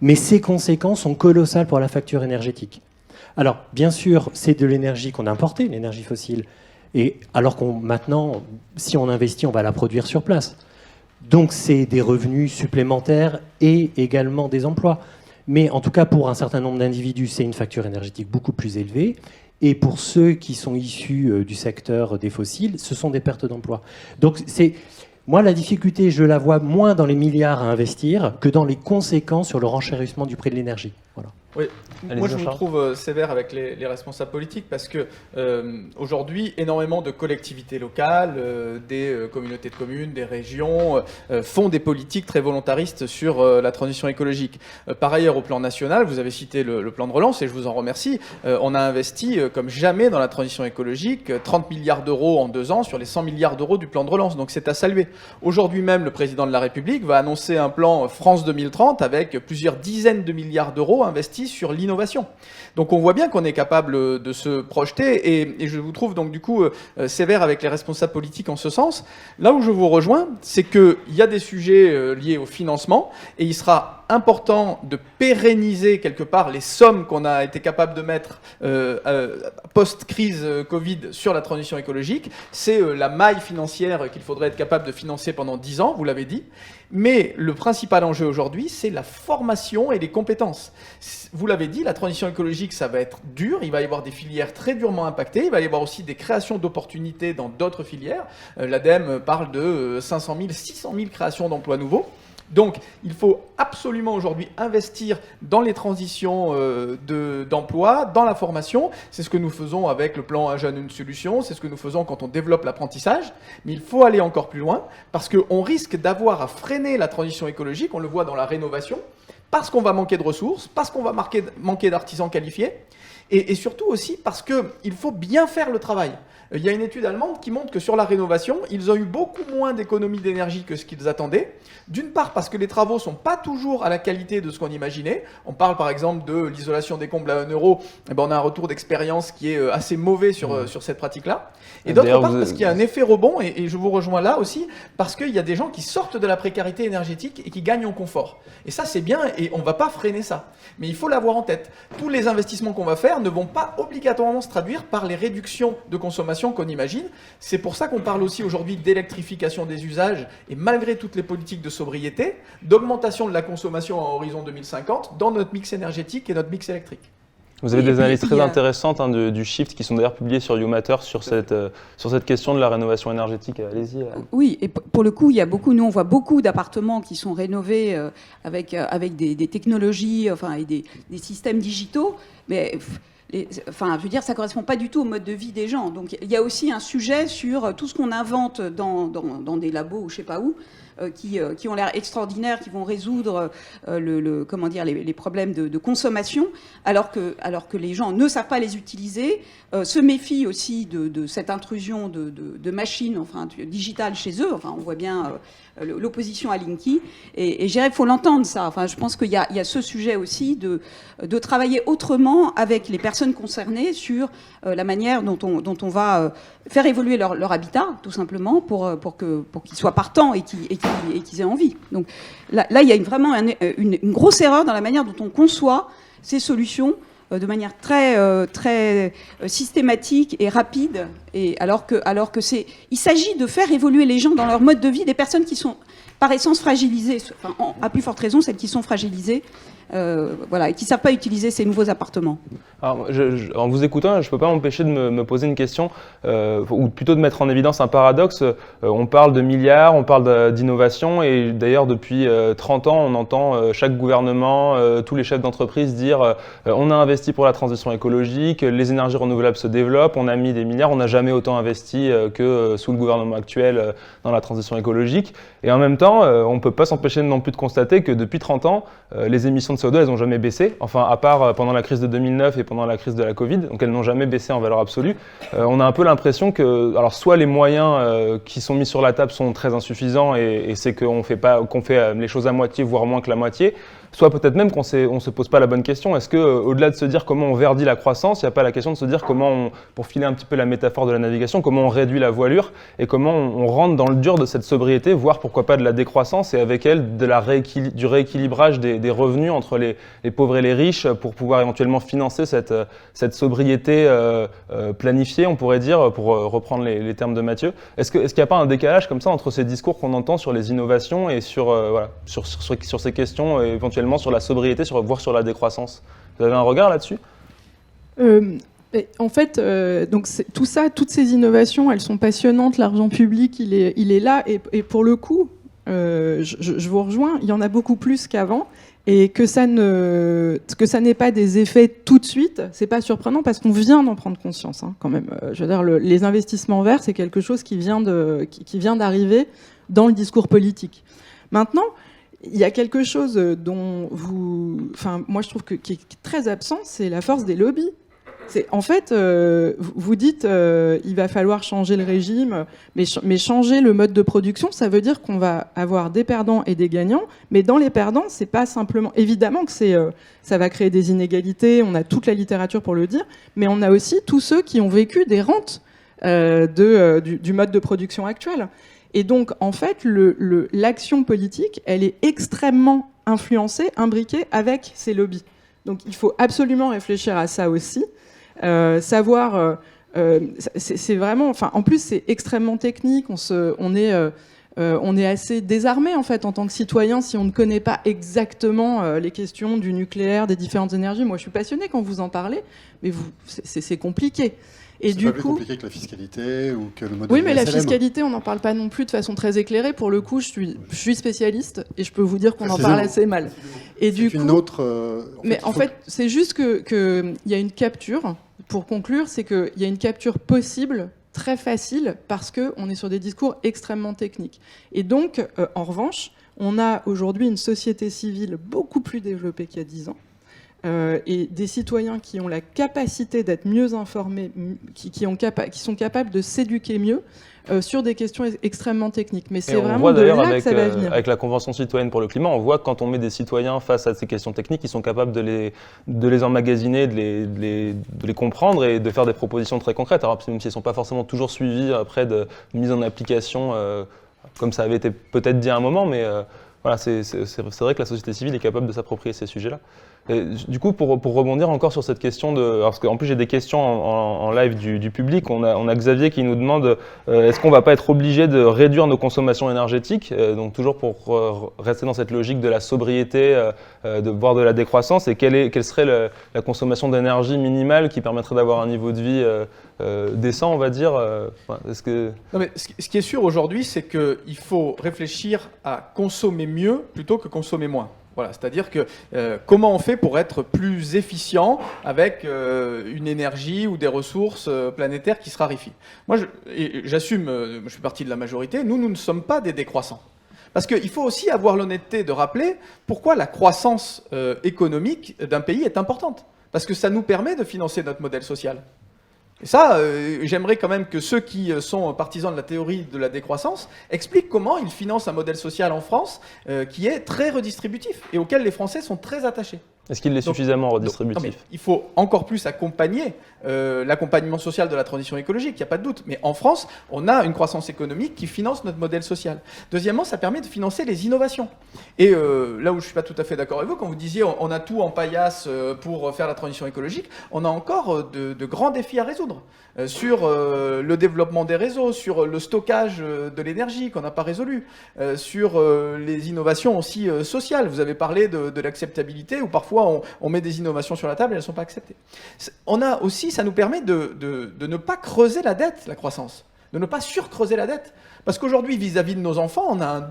mais ses conséquences sont colossales pour la facture énergétique. Alors, bien sûr, c'est de l'énergie qu'on a importée, l'énergie fossile, et alors maintenant, si on investit, on va la produire sur place. Donc, c'est des revenus supplémentaires et également des emplois. Mais en tout cas, pour un certain nombre d'individus, c'est une facture énergétique beaucoup plus élevée. Et pour ceux qui sont issus du secteur des fossiles, ce sont des pertes d'emploi. Donc, moi, la difficulté, je la vois moins dans les milliards à investir que dans les conséquences sur le renchérissement du prix de l'énergie. Voilà. Oui, Allez-y, moi je vous Jean-Charles. trouve sévère avec les responsables politiques parce que aujourd'hui, énormément de collectivités locales, des communautés de communes, des régions font des politiques très volontaristes sur la transition écologique. Par ailleurs, au plan national, vous avez cité le plan de relance et je vous en remercie, on a investi comme jamais dans la transition écologique, 30 milliards d'euros en 2 ans sur les 100 milliards d'euros du plan de relance, donc c'est à saluer. Aujourd'hui même, le président de la République va annoncer un plan France 2030 avec plusieurs dizaines de milliards d'euros investis sur l'innovation. Donc on voit bien qu'on est capable de se projeter et je vous trouve donc du coup sévère avec les responsables politiques en ce sens. Là où je vous rejoins, c'est qu'il y a des sujets liés au financement et il sera important de pérenniser quelque part les sommes qu'on a été capable de mettre post-crise Covid sur la transition écologique. C'est la maille financière qu'il faudrait être capable de financer pendant 10 ans, vous l'avez dit. Mais le principal enjeu aujourd'hui, c'est la formation et les compétences. Vous l'avez dit, la transition écologique, ça va être dur. Il va y avoir des filières très durement impactées. Il va y avoir aussi des créations d'opportunités dans d'autres filières. L'ADEME parle de 500 000, 600 000 créations d'emplois nouveaux. Donc, il faut absolument aujourd'hui investir dans les transitions d'emploi, dans la formation. C'est ce que nous faisons avec le plan Un jeune, une solution. C'est ce que nous faisons quand on développe l'apprentissage. Mais il faut aller encore plus loin parce qu'on risque d'avoir à freiner la transition écologique. On le voit dans la rénovation parce qu'on va manquer de ressources, parce qu'on va manquer d'artisans qualifiés et surtout aussi parce qu'il faut bien faire le travail. Il y a une étude allemande qui montre que sur la rénovation, ils ont eu beaucoup moins d'économies d'énergie que ce qu'ils attendaient. D'une part parce que les travaux ne sont pas toujours à la qualité de ce qu'on imaginait. On parle par exemple de l'isolation des combles à 1 euro. Eh ben, on a un retour d'expérience qui est assez mauvais sur cette pratique-là. Et d'autre part parce qu'il y a un effet rebond, et je vous rejoins là aussi, parce qu'il y a des gens qui sortent de la précarité énergétique et qui gagnent en confort. Et ça c'est bien et on ne va pas freiner ça. Mais il faut l'avoir en tête. Tous les investissements qu'on va faire ne vont pas obligatoirement se traduire par les réductions de consommation qu'on imagine. C'est pour ça qu'on parle aussi aujourd'hui d'électrification des usages et malgré toutes les politiques de sobriété, d'augmentation de la consommation à horizon 2050 dans notre mix énergétique et notre mix électrique. Vous avez Et des puis- analyses et puis, très intéressantes du Shift qui sont d'ailleurs publiées sur YouMatter sur cette question de la rénovation énergétique. Allez-y. Oui, et pour le coup, il y a beaucoup, nous on voit beaucoup d'appartements qui sont rénovés avec des technologies, enfin, et des systèmes digitaux, mais enfin, je veux dire, ça correspond pas du tout au mode de vie des gens. Donc il y a aussi un sujet sur tout ce qu'on invente dans des labos ou je sais pas où, qui ont l'air extraordinaires, qui vont résoudre comment dire, les problèmes de consommation, alors que les gens ne savent pas les utiliser, se méfient aussi de cette intrusion de machines, enfin, digitales chez eux. Enfin, on voit bien l'opposition à Linky. Et je dirais qu'il faut l'entendre, ça. Enfin, je pense qu'il y a ce sujet aussi de travailler autrement avec les personnes concernées sur la manière dont on va faire évoluer leur habitat, tout simplement, pour qu'ils soient partants et qu'ils aient envie. Donc là, il y a vraiment une grosse erreur dans la manière dont on conçoit ces solutions de manière très systématique et rapide, et alors que il s'agit de faire évoluer les gens dans leur mode de vie, des personnes qui sont par essence fragilisées, enfin, à plus forte raison celles qui sont fragilisées, voilà, et qui ne savent pas utiliser ces nouveaux appartements. Alors, en vous écoutant, je ne peux pas m'empêcher de me poser une question, ou plutôt de mettre en évidence un paradoxe. On parle de milliards, on parle d'innovation, et d'ailleurs depuis 30 ans, on entend chaque gouvernement, tous les chefs d'entreprise dire on a investi pour la transition écologique, les énergies renouvelables se développent, on a mis des milliards, on n'a jamais autant investi que sous le gouvernement actuel dans la transition écologique. Et en même temps, on ne peut pas s'empêcher non plus de constater que depuis 30 ans, les émissions de CO2, elles n'ont jamais baissé, enfin à part pendant la crise de 2009 et pendant la crise de la Covid, donc elles n'ont jamais baissé en valeur absolue. On a un peu l'impression que, alors soit les moyens qui sont mis sur la table sont très insuffisants et c'est qu'on fait les choses à moitié, voire moins que la moitié, soit peut-être même qu'on ne se pose pas la bonne question. Est-ce qu'au-delà de se dire comment on verdit la croissance, il n'y a pas la question de se dire comment, pour filer un petit peu la métaphore de la navigation, comment on réduit la voilure et comment on rentre dans le dur de cette sobriété, voire pourquoi pas de la décroissance et avec elle du rééquilibrage des revenus entre les pauvres et les riches pour pouvoir éventuellement financer cette sobriété planifiée, on pourrait dire, pour reprendre les termes de Mathieu. Est-ce qu'il n'y a pas un décalage comme ça entre ces discours qu'on entend sur les innovations et sur ces questions éventuellement sur la sobriété, voire sur la décroissance? Vous avez un regard là-dessus? En fait, donc tout ça, toutes ces innovations, elles sont passionnantes. L'argent public, il est là. Et pour le coup, je vous rejoins, il y en a beaucoup plus qu'avant. Et que ça n'ait pas des effets tout de suite, c'est pas surprenant parce qu'on vient d'en prendre conscience, hein, quand même. Je veux dire, les investissements verts, c'est quelque chose qui vient d'arriver dans le discours politique. Maintenant, il y a quelque chose dont moi je trouve qui est très absent, c'est la force des lobbies. En fait, vous dites il va falloir changer le régime, mais changer le mode de production, ça veut dire qu'on va avoir des perdants et des gagnants. Mais dans les perdants, c'est pas simplement. Évidemment que ça va créer des inégalités. On a toute la littérature pour le dire, mais on a aussi tous ceux qui ont vécu des rentes du mode de production actuel. Et donc, en fait, l'action politique, elle est extrêmement influencée, imbriquée avec ces lobbies. Donc, il faut absolument réfléchir à ça aussi. Savoir, c'est vraiment, enfin, en plus c'est extrêmement technique. On est assez désarmé en fait en tant que citoyen si on ne connaît pas exactement les questions du nucléaire, des différentes énergies. Moi, je suis passionnée quand vous en parlez, mais c'est compliqué. Et c'est du pas plus coup, compliqué que la fiscalité ou que le modèle. oui, mais la SLM. fiscalité, on n'en parle pas non plus de façon très éclairée. Pour le coup, je suis spécialiste et je peux vous dire qu'on en parle assez mal. Et du coup, une autre. en fait, c'est juste que y a une capture. Pour conclure, c'est qu'il y a une capture possible, très facile, parce qu'on est sur des discours extrêmement techniques. Et donc, en revanche, on a aujourd'hui une société civile beaucoup plus développée qu'il y a 10 ans, et des citoyens qui ont la capacité d'être mieux informés, qui sont capables de s'éduquer mieux sur des questions extrêmement techniques. Mais c'est vraiment de là que ça va venir. Avec la Convention citoyenne pour le climat, on voit que quand on met des citoyens face à ces questions techniques, ils sont capables de les emmagasiner, de les comprendre et de faire des propositions très concrètes. Alors, même si elles ne sont pas forcément toujours suivies après de mise en application, comme ça avait été peut-être dit à un moment, mais voilà, c'est vrai que la société civile est capable de s'approprier ces sujets-là. Et du coup, pour rebondir encore sur cette question parce qu'en plus j'ai des questions en live du public, on a Xavier qui nous demande est-ce qu'on ne va pas être obligé de réduire nos consommations énergétiques, donc toujours pour rester dans cette logique de la sobriété, voire de la décroissance, et quelle serait la consommation d'énergie minimale qui permettrait d'avoir un niveau de vie décent, on va dire. Est-ce que... Non, mais ce qui est sûr aujourd'hui, c'est qu'il faut réfléchir à consommer mieux plutôt que consommer moins. Voilà, c'est-à-dire que comment on fait pour être plus efficient avec une énergie ou des ressources planétaires qui se raréfient. Moi, j'assume, je fais partie de la majorité, nous ne sommes pas des décroissants. Parce qu'il faut aussi avoir l'honnêteté de rappeler pourquoi la croissance économique d'un pays est importante. Parce que ça nous permet de financer notre modèle social. Et ça, j'aimerais quand même que ceux qui sont partisans de la théorie de la décroissance expliquent comment ils financent un modèle social en France qui est très redistributif et auquel les Français sont très attachés. Est-ce qu'il est suffisamment redistributif ? Non, il faut encore plus accompagner l'accompagnement social de la transition écologique, il n'y a pas de doute. Mais en France, on a une croissance économique qui finance notre modèle social. Deuxièmement, ça permet de financer les innovations. Et là où je ne suis pas tout à fait d'accord avec vous, quand vous disiez on a tout en paillasse pour faire la transition écologique, on a encore de grands défis à résoudre. Sur le développement des réseaux, sur le stockage de l'énergie qu'on n'a pas résolu, sur les innovations aussi sociales. Vous avez parlé de l'acceptabilité, où parfois on met des innovations sur la table et elles ne sont pas acceptées. On a aussi, ça nous permet de ne pas creuser la dette, la croissance, de ne pas surcreuser la dette. Parce qu'aujourd'hui, vis-à-vis de nos enfants, on a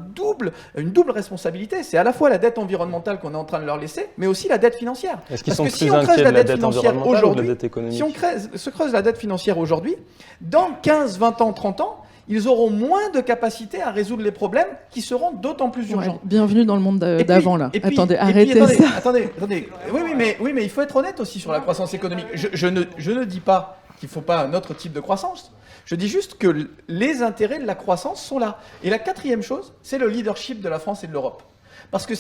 une double responsabilité. C'est à la fois la dette environnementale qu'on est en train de leur laisser, mais aussi la dette financière. Est-ce qu'ils sont Parce que plus si on creuse inquiets la de la dette dette financière environnementale ou de la aujourd'hui, dette économique ? si on se creuse la dette financière aujourd'hui, dans 15, 20 ans, 30 ans, ils auront moins de capacité à résoudre les problèmes qui seront d'autant plus urgents. Ouais, bienvenue dans le monde d'avant, là. Et puis, Attendez, et puis, arrêtez ça. Attendez. Oui, mais il faut être honnête aussi sur la croissance économique. Je ne dis pas qu'il ne faut pas un autre type de croissance. Je dis juste que les intérêts de la croissance sont là. Et la quatrième chose, c'est le leadership de la France et de l'Europe. Parce que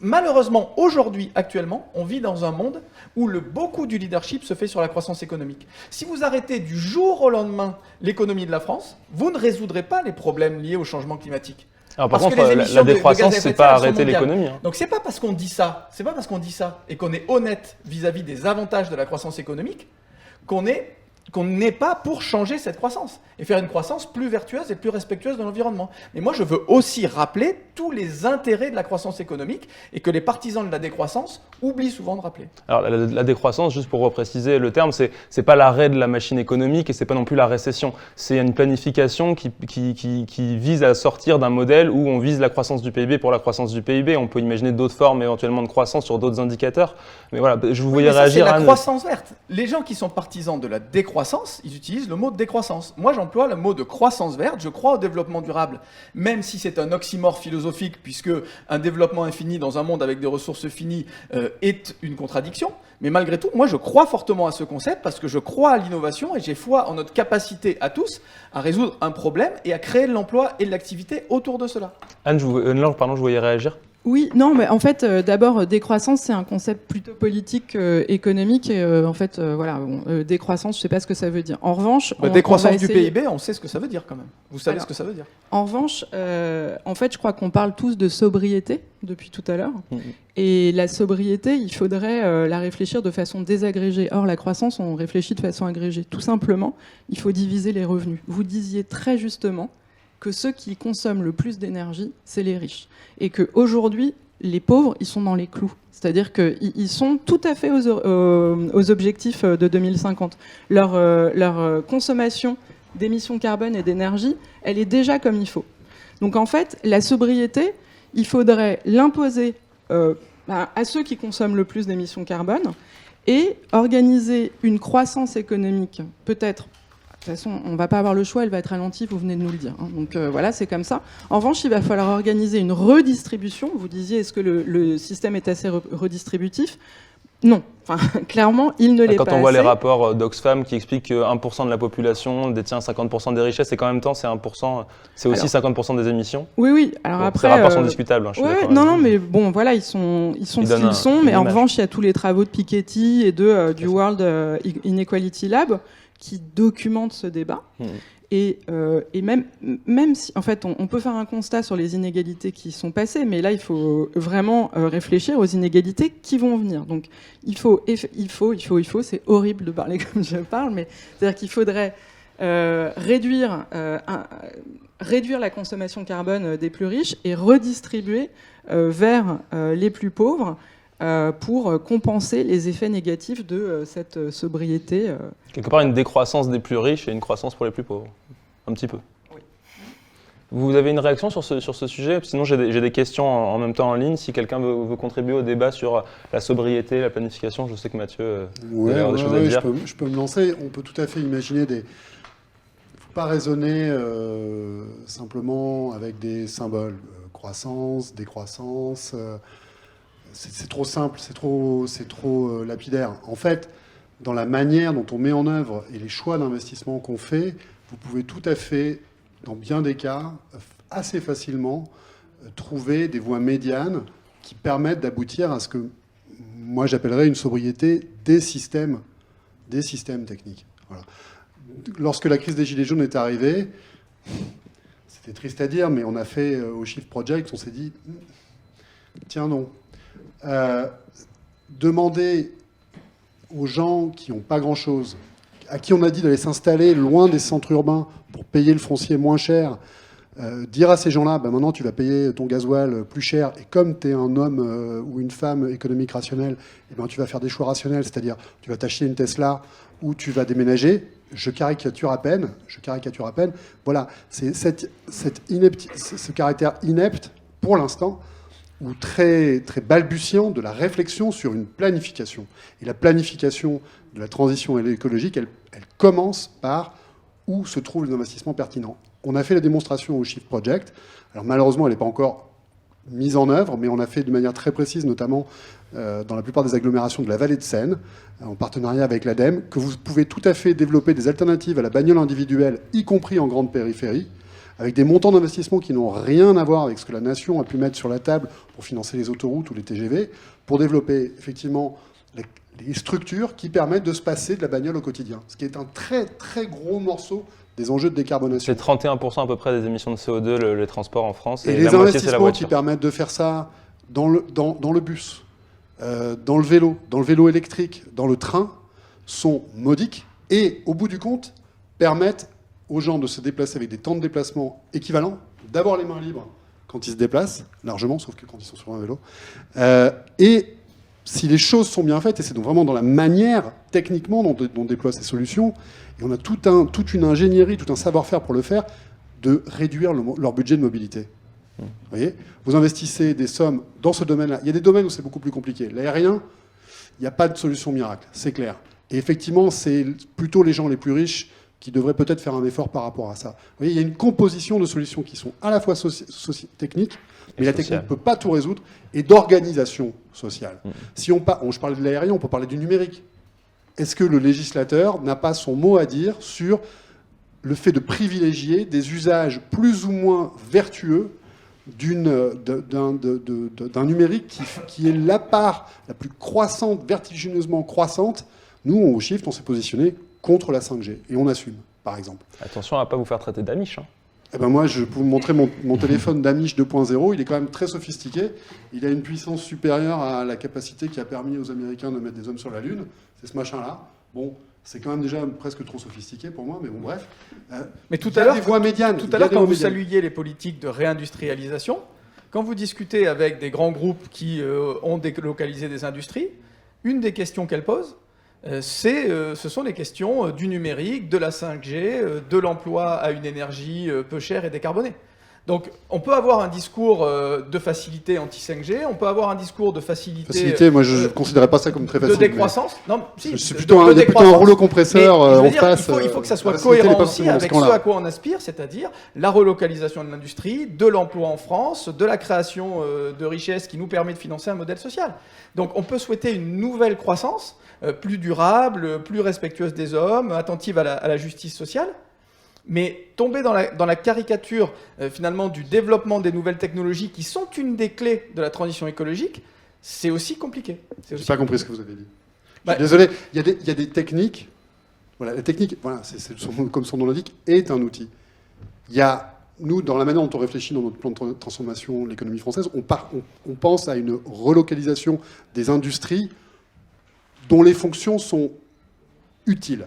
malheureusement, aujourd'hui, actuellement, on vit dans un monde où beaucoup du leadership se fait sur la croissance économique. Si vous arrêtez du jour au lendemain l'économie de la France, vous ne résoudrez pas les problèmes liés au changement climatique. Alors par Parce contre, que les émissions la de gaz à décroissance, effet c'est de serre, pas elles sont arrêter mondiales. l'économie. Hein. Donc c'est pas parce qu'on dit ça et qu'on est honnête vis-à-vis des avantages de la croissance économique qu'on n'est pas pour changer cette croissance et faire une croissance plus vertueuse et plus respectueuse de l'environnement. Mais moi, je veux aussi rappeler tous les intérêts de la croissance économique et que les partisans de la décroissance oublient souvent de rappeler. Alors la décroissance, juste pour repréciser le terme, c'est pas l'arrêt de la machine économique et c'est pas non plus la récession. C'est une planification qui vise à sortir d'un modèle où on vise la croissance du PIB pour la croissance du PIB. On peut imaginer d'autres formes éventuellement de croissance sur d'autres indicateurs. Mais voilà, je vous voyais réagir. C'est la croissance verte. Les gens qui sont partisans de la décroissance, ils utilisent le mot décroissance. Moi, j'emploie le mot de croissance verte. Je crois au développement durable, même si c'est un oxymore philosophique, puisque un développement infini dans un monde avec des ressources finies est une contradiction. Mais malgré tout, moi, je crois fortement à ce concept parce que je crois à l'innovation et j'ai foi en notre capacité à tous à résoudre un problème et à créer de l'emploi et de l'activité autour de cela. Anne, je voyais réagir. Oui, non, mais en fait, d'abord, décroissance, c'est un concept plutôt politique, économique. Et, voilà, décroissance, je ne sais pas ce que ça veut dire. En revanche, décroissance du PIB, on sait ce que ça veut dire quand même. Vous savez ce que ça veut dire. En revanche, en fait, je crois qu'on parle tous de sobriété depuis tout à l'heure. Et la sobriété, il faudrait la réfléchir de façon désagrégée. Or, la croissance, on réfléchit de façon agrégée. Tout simplement, il faut diviser les revenus. Vous disiez très justement que ceux qui consomment le plus d'énergie, c'est les riches. Et qu'aujourd'hui, les pauvres, ils sont dans les clous. C'est-à-dire qu'ils sont tout à fait aux objectifs de 2050. Leur consommation d'émissions carbone et d'énergie, elle est déjà comme il faut. Donc en fait, la sobriété, il faudrait l'imposer à ceux qui consomment le plus d'émissions carbone et organiser une croissance économique, peut-être. De toute façon, on ne va pas avoir le choix, elle va être ralentie, vous venez de nous le dire. Hein. Donc voilà, c'est comme ça. En revanche, il va falloir organiser une redistribution. Vous disiez, est-ce que le système est assez redistributif ? Non. Enfin, clairement, il ne l'est pas. Quand on voit assez. les rapports d'Oxfam qui expliquent que 1% de la population détient 50% des richesses et qu'en même temps, c'est 1%, c'est aussi 50% des émissions. Oui. Alors bon, après, ces rapports sont discutables. Hein, je suis d'accord non, mais bon, voilà, ils sont ce qu'ils sont. Mais en revanche, il y a tous les travaux de Piketty et du World Inequality Lab qui documente ce débat. Et même si, en fait, on peut faire un constat sur les inégalités qui sont passées, mais là, il faut vraiment réfléchir aux inégalités qui vont venir. Donc, il faut, c'est horrible de parler comme je parle, mais c'est-à-dire qu'il faudrait réduire la consommation carbone des plus riches et redistribuer vers les plus pauvres pour compenser les effets négatifs de cette sobriété. Quelque part, une décroissance des plus riches et une croissance pour les plus pauvres. Un petit peu. Oui. Vous avez une réaction sur ce sujet? Sinon, j'ai des questions en même temps en ligne. Si quelqu'un veut contribuer au débat sur la sobriété, la planification, je sais que Mathieu a des choses à dire. Je peux me lancer. On peut tout à fait imaginer des... Il ne faut pas raisonner simplement avec des symboles. Croissance, décroissance... C'est trop simple, c'est trop lapidaire. En fait, dans la manière dont on met en œuvre et les choix d'investissement qu'on fait, vous pouvez tout à fait, dans bien des cas, assez facilement, trouver des voies médianes qui permettent d'aboutir à ce que moi j'appellerais une sobriété des systèmes techniques. Voilà. Lorsque la crise des Gilets jaunes est arrivée, c'était triste à dire, mais on a fait au Shift Project, on s'est dit, tiens non. Demander aux gens qui n'ont pas grand-chose, à qui on a dit d'aller s'installer loin des centres urbains pour payer le foncier moins cher, dire à ces gens-là, bah maintenant tu vas payer ton gasoil plus cher, et comme tu es un homme ou une femme économique rationnelle, eh ben, tu vas faire des choix rationnels, c'est-à-dire tu vas t'acheter une Tesla ou tu vas déménager. Je caricature à peine. Voilà, c'est ce caractère inepte, pour l'instant, ou très, très balbutiant de la réflexion sur une planification. Et la planification de la transition écologique, elle commence par où se trouvent les investissements pertinents. On a fait la démonstration au Shift Project. Alors malheureusement, elle n'est pas encore mise en œuvre, mais on a fait de manière très précise, notamment dans la plupart des agglomérations de la vallée de Seine, en partenariat avec l'ADEME, que vous pouvez tout à fait développer des alternatives à la bagnole individuelle, y compris en grande périphérie, avec des montants d'investissement qui n'ont rien à voir avec ce que la nation a pu mettre sur la table pour financer les autoroutes ou les TGV, pour développer effectivement les structures qui permettent de se passer de la bagnole au quotidien, ce qui est un très très gros morceau des enjeux de décarbonation. C'est 31% à peu près des émissions de CO2, les transports en France. Et les investissements qui permettent de faire ça dans le bus, dans le vélo électrique, dans le train, sont modiques et, au bout du compte, permettent aux gens de se déplacer avec des temps de déplacement équivalents, d'abord les mains libres quand ils se déplacent, largement, sauf que quand ils sont sur un vélo, et si les choses sont bien faites, et c'est donc vraiment dans la manière, techniquement, dont on déploie ces solutions, et on a toute une ingénierie, tout un savoir-faire pour le faire, de réduire leur budget de mobilité. Vous voyez, vous investissez des sommes dans ce domaine-là. Il y a des domaines où c'est beaucoup plus compliqué. L'aérien, il n'y a pas de solution miracle, c'est clair. Et effectivement, c'est plutôt les gens les plus riches qui devraient peut-être faire un effort par rapport à ça. Vous voyez, il y a une composition de solutions qui sont à la fois techniques, mais la technique ne peut pas tout résoudre, et d'organisation sociale. Si je parlais de l'aérien, on peut parler du numérique. Est-ce que le législateur n'a pas son mot à dire sur le fait de privilégier des usages plus ou moins vertueux d'un numérique qui est la part la plus croissante, vertigineusement croissante? Nous, au Shift, on s'est positionné contre la 5G, et on assume, par exemple. Attention à ne pas vous faire traiter d'amiche. Eh ben moi, je peux vous montrer mon téléphone d'Amish 2.0. Il est quand même très sophistiqué. Il a une puissance supérieure à la capacité qui a permis aux Américains de mettre des hommes sur la Lune. C'est ce machin-là. Bon, c'est quand même déjà presque trop sophistiqué pour moi, mais bon, bref. Mais tout à l'heure, quand vous saluiez saluiez les politiques de réindustrialisation, quand vous discutez avec des grands groupes qui ont délocalisé des industries, une des questions qu'elles posent, ce sont les questions du numérique, de la 5G, de l'emploi à une énergie peu chère et décarbonée. Donc on peut avoir un discours de facilité anti-5G, on peut avoir un discours de facilité... moi je ne considérais pas ça comme très facile. De décroissance. Mais... Non, si, c'est plutôt un rouleau compresseur en face. Il faut que ça soit cohérent aussi avec ce à quoi on aspire, c'est-à-dire la relocalisation de l'industrie, de l'emploi en France, de la création de richesses qui nous permet de financer un modèle social. Donc on peut souhaiter une nouvelle croissance, plus durable, plus respectueuse des hommes, attentive à la justice sociale. Mais tomber dans la caricature, finalement, du développement des nouvelles technologies qui sont une des clés de la transition écologique, c'est aussi compliqué. Je n'ai pas compris ce que vous avez dit. Je suis désolé, il y a des techniques Voilà, la technique, voilà, comme son nom l'indique, est un outil. Il y a, nous, dans la manière dont on réfléchit dans notre plan de transformation de l'économie française, on pense à une relocalisation des industries dont les fonctions sont utiles,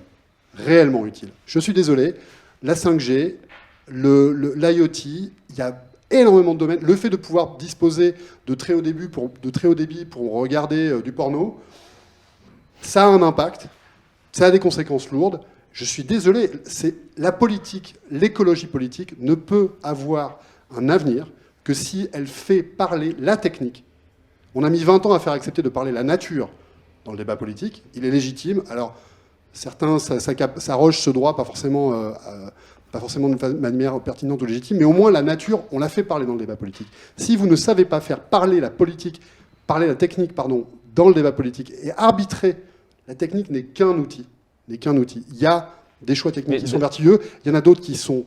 réellement utiles. Je suis désolé, la 5G, l'IoT, il y a énormément de domaines. Le fait de pouvoir disposer de très haut débit pour regarder du porno, ça a un impact, ça a des conséquences lourdes. Je suis désolé, la politique, l'écologie politique ne peut avoir un avenir que si elle fait parler la technique. On a mis 20 ans à faire accepter de parler la nature dans le débat politique. Il est légitime. Alors, certains s'arrogent ce droit, pas forcément de manière pertinente ou légitime, mais au moins la nature, on l'a fait parler dans le débat politique. Si vous ne savez pas faire parler la technique, dans le débat politique et arbitrer, la technique n'est qu'un outil. Il y a des choix techniques qui sont vertueux, il y en a d'autres qui sont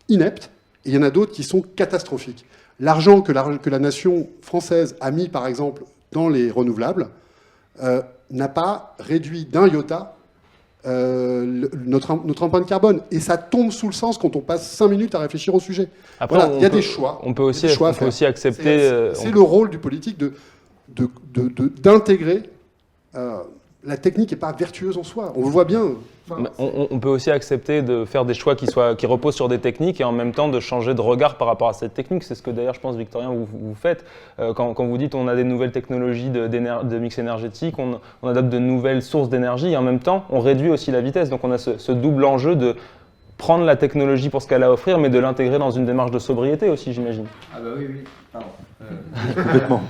ineptes, et il y en a d'autres qui sont catastrophiques. L'argent que la nation française a mis, par exemple, dans les renouvelables, n'a pas réduit d'un iota notre empreinte carbone. Et ça tombe sous le sens quand on passe 5 minutes à réfléchir au sujet. Après, voilà, il y a des choix. On peut aussi accepter... C'est le rôle du politique d'intégrer... la technique n'est pas vertueuse en soi, on le voit bien. On peut aussi accepter de faire des choix qui reposent sur des techniques et en même temps de changer de regard par rapport à cette technique. C'est ce que d'ailleurs je pense, Victorien, vous faites. Quand vous dites on a des nouvelles technologies de mix énergétique, on adopte de nouvelles sources d'énergie et en même temps on réduit aussi la vitesse. Donc on a ce double enjeu de prendre la technologie pour ce qu'elle a à offrir mais de l'intégrer dans une démarche de sobriété aussi, j'imagine. Ah bah oui, pardon. Complètement.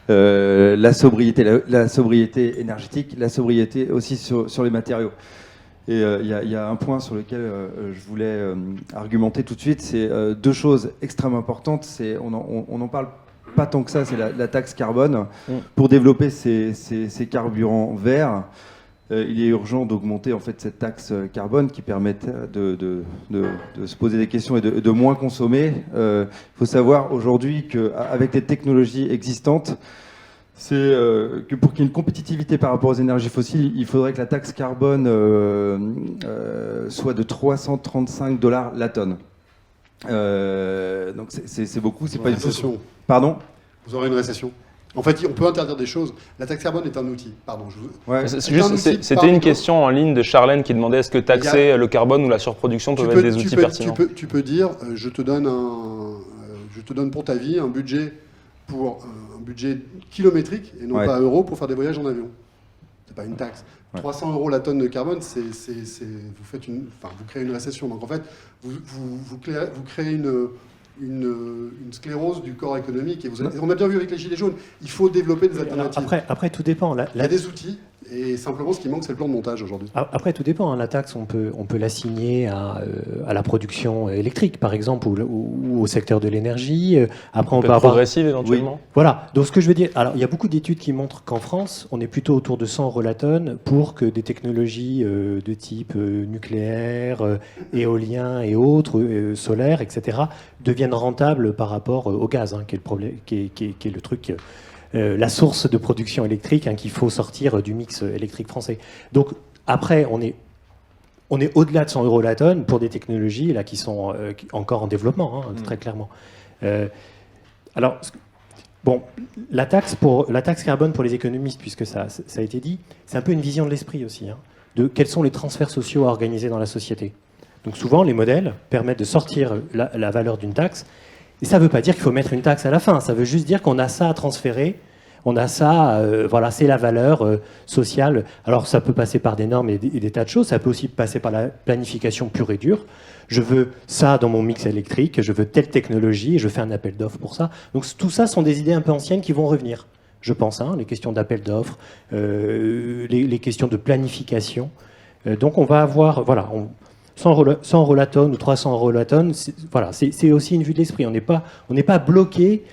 La sobriété énergétique, la sobriété aussi sur les matériaux. Et il y a un point sur lequel je voulais argumenter tout de suite, c'est deux choses extrêmement importantes. On n'en parle pas tant que ça, c'est la taxe carbone. Pour développer ces carburants verts, il est urgent d'augmenter en fait cette taxe carbone qui permette de se poser des questions et de moins consommer. Il faut savoir aujourd'hui qu'avec les technologies existantes, c'est que pour qu'il y ait une compétitivité par rapport aux énergies fossiles, il faudrait que la taxe carbone soit de $335 la tonne. Donc c'est beaucoup, c'est pas une récession. Pardon ? Vous aurez une récession. En fait, on peut interdire des choses. La taxe carbone est un outil. Pardon. C'était une question en ligne de Charlène qui demandait est-ce que taxer le carbone ou la surproduction peuvent être des outils pertinents. Tu peux dire, je te donne pour ta vie un budget kilométrique et non pas euro pour faire des voyages en avion. C'est pas une taxe. 300 € la tonne de carbone, vous créez une récession. Donc en fait, vous créez une sclérose du corps économique. Et on a bien vu avec les Gilets jaunes, il faut développer des alternatives. Après, tout dépend. Il y a des outils, et simplement ce qui manque, c'est le plan de montage aujourd'hui. Après, tout dépend. La taxe, on peut l'assigner à la production électrique, par exemple, ou au secteur de l'énergie. Après, on peut avoir progressive éventuellement. Oui. Voilà. Donc, ce que je veux dire, alors il y a beaucoup d'études qui montrent qu'en France, on est plutôt autour de 100 € la tonne pour que des technologies de type nucléaire, éolien et autres, solaire, etc., deviennent rentables par rapport au gaz, qui est le problème, qui est le truc. La source de production électrique qu'il faut sortir du mix électrique français. Donc après, on est au-delà de 100 € la tonne pour des technologies là, qui sont encore en développement, très clairement. Alors, bon, la taxe carbone pour les économistes, puisque ça a été dit, c'est un peu une vision de l'esprit aussi, de quels sont les transferts sociaux à organiser dans la société. Donc souvent, les modèles permettent de sortir la valeur d'une taxe. Et ça ne veut pas dire qu'il faut mettre une taxe à la fin. Ça veut juste dire qu'on a ça à transférer. On a ça, c'est la valeur sociale. Alors ça peut passer par des normes et des tas de choses. Ça peut aussi passer par la planification pure et dure. Je veux ça dans mon mix électrique. Je veux telle technologie. Et je fais un appel d'offres pour ça. Donc tout ça sont des idées un peu anciennes qui vont revenir, je pense. Les questions d'appel d'offres, les questions de planification. Donc on va avoir... 100 € la tonne ou 300 € la tonne, c'est aussi une vue de l'esprit. On n'est pas bloqué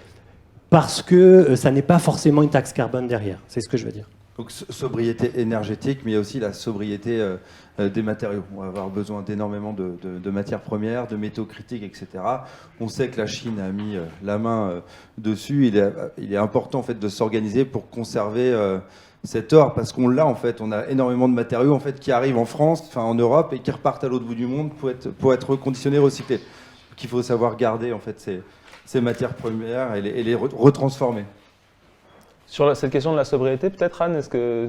parce que ça n'est pas forcément une taxe carbone derrière. C'est ce que je veux dire. Donc sobriété énergétique, mais il y a aussi la sobriété des matériaux. On va avoir besoin d'énormément de matières premières, de métaux critiques, etc. On sait que la Chine a mis la main dessus. Il est important en fait de s'organiser pour conserver cet or, parce qu'on l'a en fait. On a énormément de matériaux en fait qui arrivent en France, enfin en Europe, et qui repartent à l'autre bout du monde pour être reconditionnés, recyclés. Donc il faut savoir garder en fait ces matières premières et les retransformer. Sur cette question de la sobriété, peut-être Anne, parce que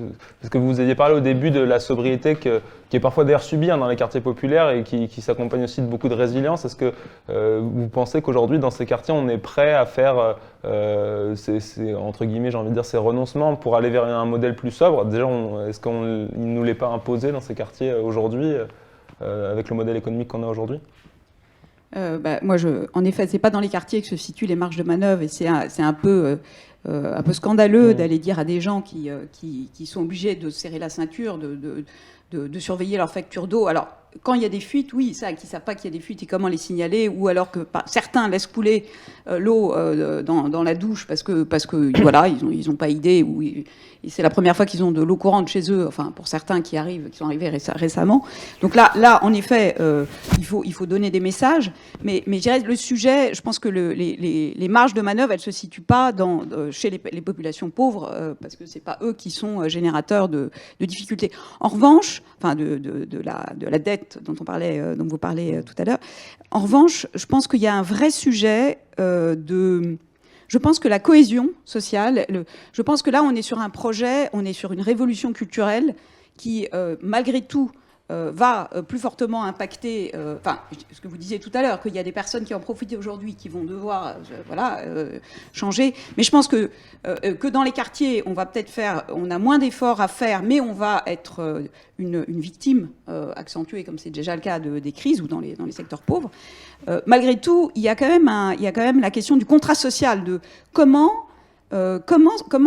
vous aviez parlé au début de la sobriété qui est parfois d'ailleurs subie dans les quartiers populaires et qui s'accompagne aussi de beaucoup de résilience. Est-ce que vous pensez qu'aujourd'hui, dans ces quartiers, on est prêt à faire, entre guillemets, j'ai envie de dire, ces renoncements pour aller vers un modèle plus sobre? Déjà, est-ce qu'il ne nous l'est pas imposé dans ces quartiers aujourd'hui, avec le modèle économique qu'on a aujourd'hui? Moi, en effet, c'est pas dans les quartiers que se situent les marges de manœuvre, et c'est un peu scandaleux d'aller dire à des gens qui sont obligés de serrer la ceinture, de surveiller leur facture d'eau. Alors, quand il y a des fuites, oui, ça, qui ne savent pas qu'il y a des fuites et comment les signaler, ou alors que certains laissent couler l'eau dans la douche parce que voilà, ils ont pas idée, ou c'est la première fois qu'ils ont de l'eau courante chez eux, enfin pour certains qui sont arrivés récemment. Donc là, en effet, il faut donner des messages, mais je dirais le sujet, je pense que les marges de manœuvre, elles se situent pas chez les populations pauvres, parce que c'est pas eux qui sont générateurs de difficultés. En revanche, enfin de la dette dont vous parlez tout à l'heure. En revanche, je pense qu'il y a un vrai sujet je pense que la cohésion sociale, je pense que là, on est sur un projet, on est sur une révolution culturelle qui, malgré tout, va plus fortement impacter, ce que vous disiez tout à l'heure, qu'il y a des personnes qui en profitent aujourd'hui, qui vont devoir changer. Mais je pense que dans les quartiers, on a moins d'efforts à faire, mais on va être une victime accentuée, comme c'est déjà le cas des crises ou dans les secteurs pauvres. Malgré tout, il y a quand même la question du contrat social, de comment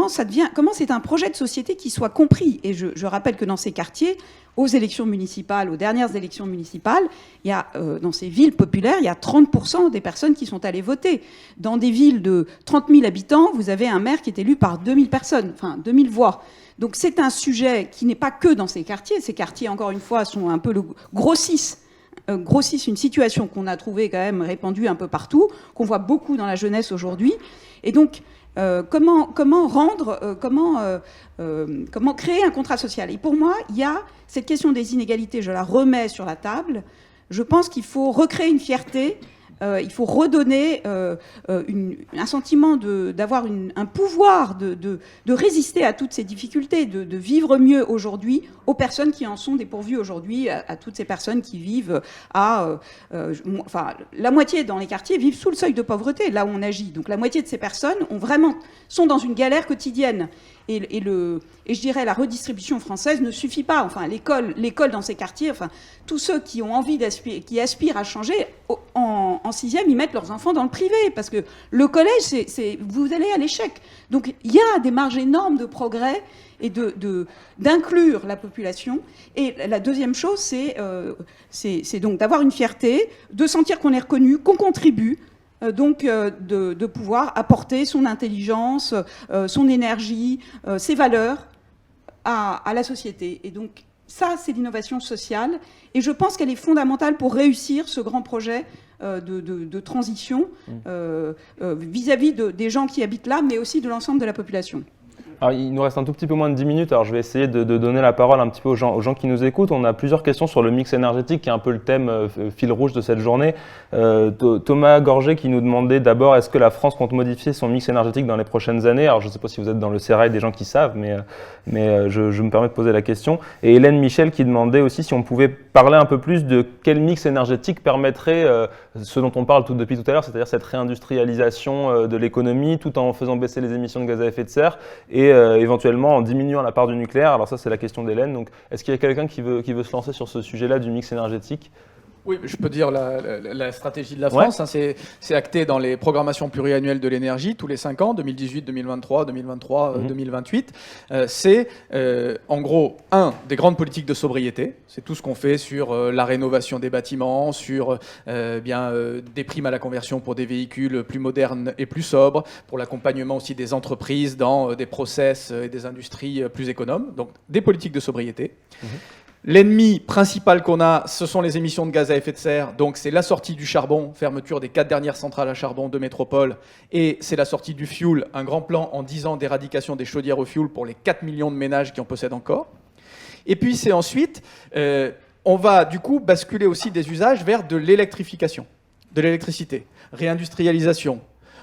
c'est un projet de société qui soit compris. Et je rappelle que dans ces quartiers, aux dernières élections municipales, il y a, dans ces villes populaires, il y a 30% des personnes qui sont allées voter. Dans des villes de 30 000 habitants, vous avez un maire qui est élu par 2000 personnes, enfin 2000 voix. Donc c'est un sujet qui n'est pas que dans ces quartiers. Ces quartiers, encore une fois, sont un peu grossissent une situation qu'on a trouvée quand même répandue un peu partout, qu'on voit beaucoup dans la jeunesse aujourd'hui. Et donc, comment créer un contrat social? Et pour moi, il y a cette question des inégalités, je la remets sur la table. Je pense qu'il faut recréer une fierté, il faut redonner un sentiment d'avoir un pouvoir de résister à toutes ces difficultés, de vivre mieux aujourd'hui aux personnes qui en sont dépourvues aujourd'hui, à toutes ces personnes qui vivent la moitié dans les quartiers vivent sous le seuil de pauvreté, là où on agit. Donc la moitié de ces personnes sont dans une galère quotidienne. Et je dirais la redistribution française ne suffit pas. Enfin, l'école dans ces quartiers, enfin, tous ceux qui ont envie qui aspirent à changer, en sixième, ils mettent leurs enfants dans le privé, parce que le collège, vous allez à l'échec. Donc il y a des marges énormes de progrès et d'inclure la population. Et la deuxième chose, c'est donc d'avoir une fierté, de sentir qu'on est reconnu, qu'on contribue, donc de pouvoir apporter son intelligence, son énergie, ses valeurs à la société. Et donc ça, c'est l'innovation sociale. Et je pense qu'elle est fondamentale pour réussir ce grand projet de transition vis-à-vis des gens qui habitent là, mais aussi de l'ensemble de la population. Alors, il nous reste un tout petit peu moins de 10 minutes, alors je vais essayer de donner la parole un petit peu aux gens qui nous écoutent. On a plusieurs questions sur le mix énergétique, qui est un peu le thème fil rouge de cette journée. Thomas Gorget qui nous demandait d'abord, est-ce que la France compte modifier son mix énergétique dans les prochaines années? Alors je ne sais pas si vous êtes dans le sérail des gens qui savent, mais je me permets de poser la question. Et Hélène Michel qui demandait aussi si on pouvait parler un peu plus de quel mix énergétique permettrait ce dont on parle depuis tout à l'heure, c'est-à-dire cette réindustrialisation de l'économie tout en faisant baisser les émissions de gaz à effet de serre et éventuellement en diminuant la part du nucléaire. Alors ça, c'est la question d'Hélène. Donc, est-ce qu'il y a quelqu'un qui veut se lancer sur ce sujet-là du mix énergétique? Oui, je peux dire la stratégie de la France. Ouais. C'est acté dans les programmations pluriannuelles de l'énergie tous les 5 ans, 2018, 2023, 2028. C'est en gros, des grandes politiques de sobriété. C'est tout ce qu'on fait sur la rénovation des bâtiments, sur des primes à la conversion pour des véhicules plus modernes et plus sobres, pour l'accompagnement aussi des entreprises dans des process et des industries plus économes. Donc des politiques de sobriété. L'ennemi principal qu'on a, ce sont les émissions de gaz à effet de serre. Donc, c'est la sortie du charbon, fermeture des 4 dernières centrales à charbon de métropole. Et c'est la sortie du fioul, un grand plan en 10 ans d'éradication des chaudières au fioul pour les 4 millions de ménages qui en possèdent encore. Et puis, c'est ensuite, on va du coup basculer aussi des usages vers de l'électrification, de l'électricité, réindustrialisation,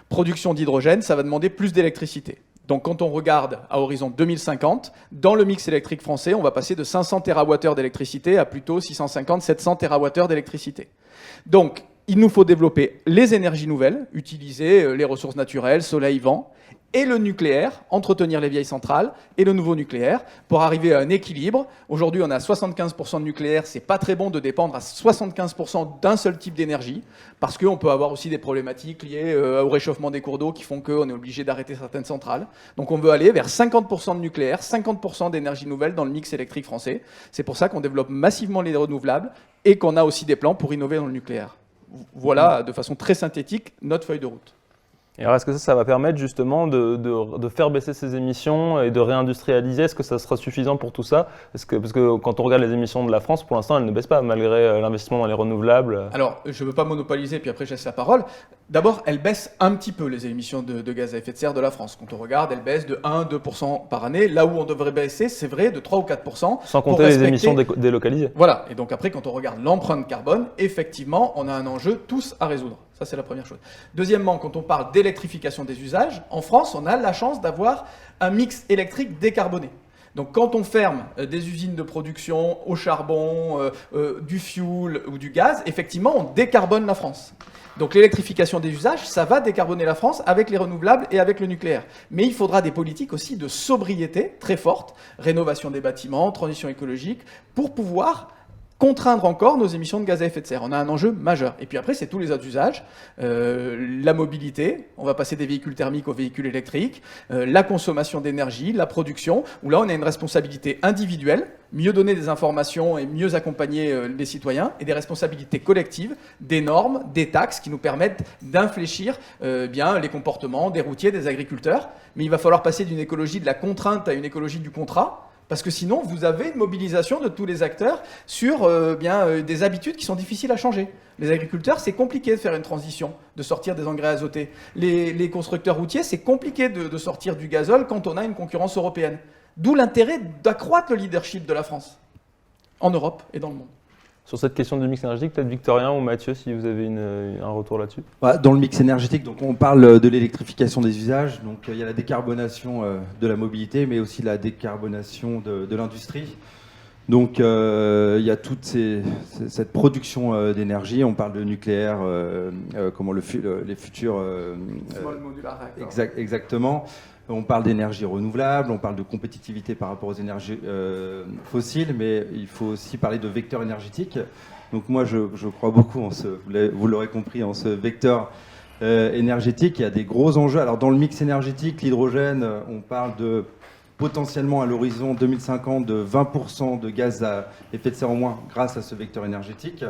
production d'hydrogène, ça va demander plus d'électricité. Donc quand on regarde à horizon 2050, dans le mix électrique français, on va passer de 500 TWh d'électricité à plutôt 650-700 TWh d'électricité. Donc il nous faut développer les énergies nouvelles, utiliser les ressources naturelles, soleil, vent, et le nucléaire, entretenir les vieilles centrales, et le nouveau nucléaire, pour arriver à un équilibre. Aujourd'hui, on a 75% de nucléaire, c'est pas très bon de dépendre à 75% d'un seul type d'énergie, parce qu'on peut avoir aussi des problématiques liées au réchauffement des cours d'eau qui font qu'on est obligé d'arrêter certaines centrales. Donc on veut aller vers 50% de nucléaire, 50% d'énergie nouvelle dans le mix électrique français. C'est pour ça qu'on développe massivement les renouvelables, et qu'on a aussi des plans pour innover dans le nucléaire. Voilà, de façon très synthétique, notre feuille de route. Et alors, est-ce que ça va permettre justement de faire baisser ces émissions et de réindustrialiser? Est-ce que ça sera suffisant pour tout ça? Parce que quand on regarde les émissions de la France, pour l'instant, elles ne baissent pas, malgré l'investissement dans les renouvelables. Alors, je ne veux pas monopoliser, puis après je laisse la parole. D'abord, elles baissent un petit peu, les émissions de gaz à effet de serre de la France. Quand on regarde, elles baissent de 1-2% par année. Là où on devrait baisser, c'est vrai, de 3 ou 4%. Sans compter les émissions délocalisées. Voilà. Et donc après, quand on regarde l'empreinte carbone, effectivement, on a un enjeu tous à résoudre. Ça, c'est la première chose. Deuxièmement, quand on parle d'électrification des usages, en France, on a la chance d'avoir un mix électrique décarboné. Donc quand on ferme des usines de production au charbon, du fioul ou du gaz, effectivement, on décarbone la France. Donc l'électrification des usages, ça va décarboner la France avec les renouvelables et avec le nucléaire. Mais il faudra des politiques aussi de sobriété très fortes, rénovation des bâtiments, transition écologique, pour pouvoir contraindre encore nos émissions de gaz à effet de serre. On a un enjeu majeur. Et puis après, c'est tous les autres usages. La mobilité, on va passer des véhicules thermiques aux véhicules électriques, la consommation d'énergie, la production, où là, on a une responsabilité individuelle, mieux donner des informations et mieux accompagner les citoyens, et des responsabilités collectives, des normes, des taxes qui nous permettent d'infléchir les comportements des routiers, des agriculteurs. Mais il va falloir passer d'une écologie de la contrainte à une écologie du contrat. Parce que sinon, vous avez une mobilisation de tous les acteurs sur des habitudes qui sont difficiles à changer. Les agriculteurs, c'est compliqué de faire une transition, de sortir des engrais azotés. Les constructeurs routiers, c'est compliqué de sortir du gazole quand on a une concurrence européenne. D'où l'intérêt d'accroître le leadership de la France, en Europe et dans le monde. Sur cette question du mix énergétique, peut-être Victorien ou Mathieu, si vous avez un retour là-dessus. Dans le mix énergétique, donc on parle de l'électrification des usages. Donc il y a la décarbonation de la mobilité, mais aussi la décarbonation de l'industrie. Donc il y a toute cette production d'énergie. On parle de nucléaire, les futurs. Small modular reactor. Exactement. On parle d'énergie renouvelable, on parle de compétitivité par rapport aux énergies fossiles, mais il faut aussi parler de vecteur énergétique. Donc moi, je crois beaucoup vous l'aurez compris, en ce vecteur énergétique. Il y a des gros enjeux. Alors dans le mix énergétique, l'hydrogène, on parle de potentiellement à l'horizon 2050 de 20% de gaz à effet de serre en moins grâce à ce vecteur énergétique.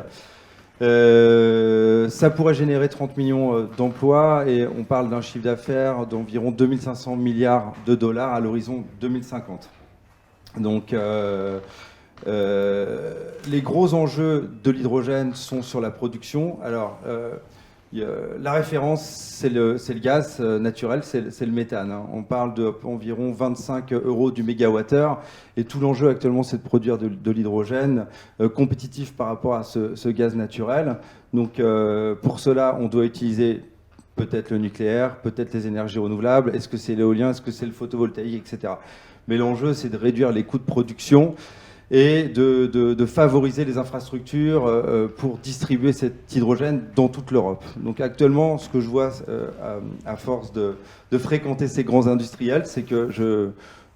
Ça pourrait générer 30 millions d'emplois et on parle d'un chiffre d'affaires d'environ 2500 milliards de dollars à l'horizon 2050. Donc les gros enjeux de l'hydrogène sont sur la production. Alors la référence, c'est le gaz naturel, c'est le méthane. On parle d'environ 25 € du mégawattheure. Et tout l'enjeu actuellement, c'est de produire de l'hydrogène compétitif par rapport à ce gaz naturel. Donc pour cela, on doit utiliser peut-être le nucléaire, peut-être les énergies renouvelables. Est-ce que c'est l'éolien, est-ce que c'est le photovoltaïque, etc. Mais l'enjeu, c'est de réduire les coûts de production et de favoriser les infrastructures pour distribuer cet hydrogène dans toute l'Europe. Donc actuellement, ce que je vois à force de fréquenter ces grands industriels, c'est que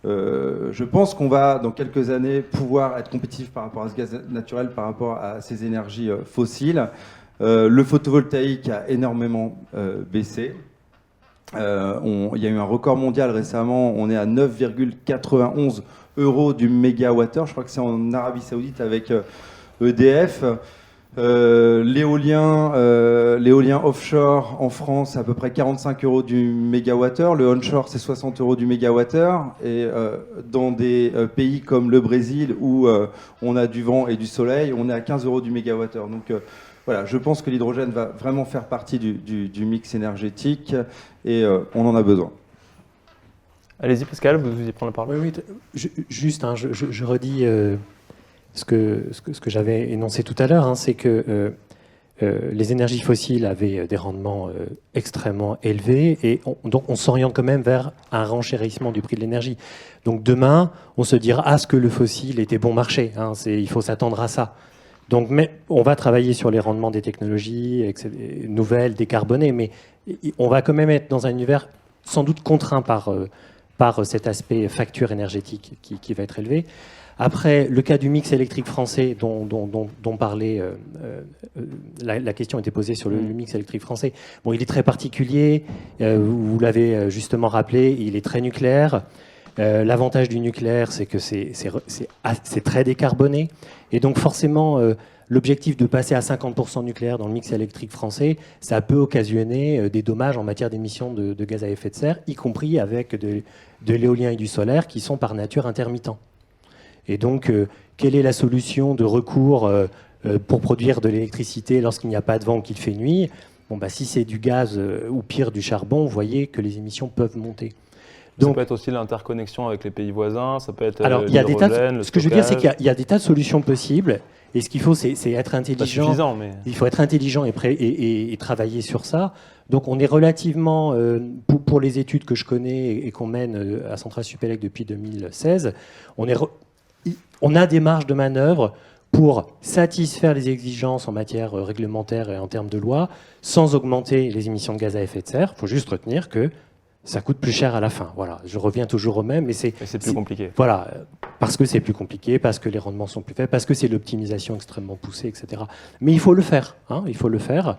je pense qu'on va, dans quelques années, pouvoir être compétitif par rapport à ce gaz naturel, par rapport à ces énergies fossiles. Le photovoltaïque a énormément baissé. Il y a eu un record mondial récemment, on est à 9,91 € du mégawattheure. Je crois que c'est en Arabie Saoudite avec EDF. L'éolien offshore en France, c'est à peu près 45 € du mégawattheure. Le onshore, c'est 60 € du mégawattheure. Et dans des pays comme le Brésil, où on a du vent et du soleil, on est à 15 € du mégawattheure. Donc voilà, je pense que l'hydrogène va vraiment faire partie du mix énergétique et on en a besoin. Allez-y Pascal, vous vouliez prendre la parole. Oui, juste, hein, je redis ce que j'avais énoncé tout à l'heure, hein, c'est que les énergies fossiles avaient des rendements extrêmement élevés et donc on s'oriente quand même vers un renchérissement du prix de l'énergie. Donc demain, on se dira ce que le fossile était bon marché, hein, il faut s'attendre à ça. Donc on va travailler sur les rendements des technologies nouvelles, décarbonées, mais on va quand même être dans un univers sans doute contraint par cet aspect facture énergétique qui va être élevé. Après, le cas du mix électrique français dont parlait, la question était posée sur le mix électrique français. Bon, il est très particulier, vous l'avez justement rappelé, il est très nucléaire. L'avantage du nucléaire, c'est que c'est très décarboné. Et donc forcément, l'objectif de passer à 50% nucléaire dans le mix électrique français, ça peut occasionner des dommages en matière d'émissions de gaz à effet de serre, y compris avec de l'éolien et du solaire qui sont par nature intermittents. Et donc, quelle est la solution de recours pour produire de l'électricité lorsqu'il n'y a pas de vent ou qu'il fait nuit? Bon, si c'est du gaz ou pire du charbon, vous voyez que les émissions peuvent monter. Donc, ça peut être aussi l'interconnexion avec les pays voisins, ça peut être l'hydrogène, ce que je veux dire, c'est qu'il y a des tas de solutions possibles. Et ce qu'il faut, c'est être intelligent. Pas suffisant, mais... Il faut être intelligent et travailler sur ça. Donc on est relativement, pour les études que je connais et qu'on mène à Centrale Supélec depuis 2016, on a des marges de manœuvre pour satisfaire les exigences en matière réglementaire et en termes de loi, sans augmenter les émissions de gaz à effet de serre. Il faut juste retenir que ça coûte plus cher à la fin. Voilà, je reviens toujours au même, mais c'est plus compliqué. Voilà, parce que c'est plus compliqué, parce que les rendements sont plus faibles, parce que c'est l'optimisation extrêmement poussée, etc. Mais il faut le faire, hein, il faut le faire,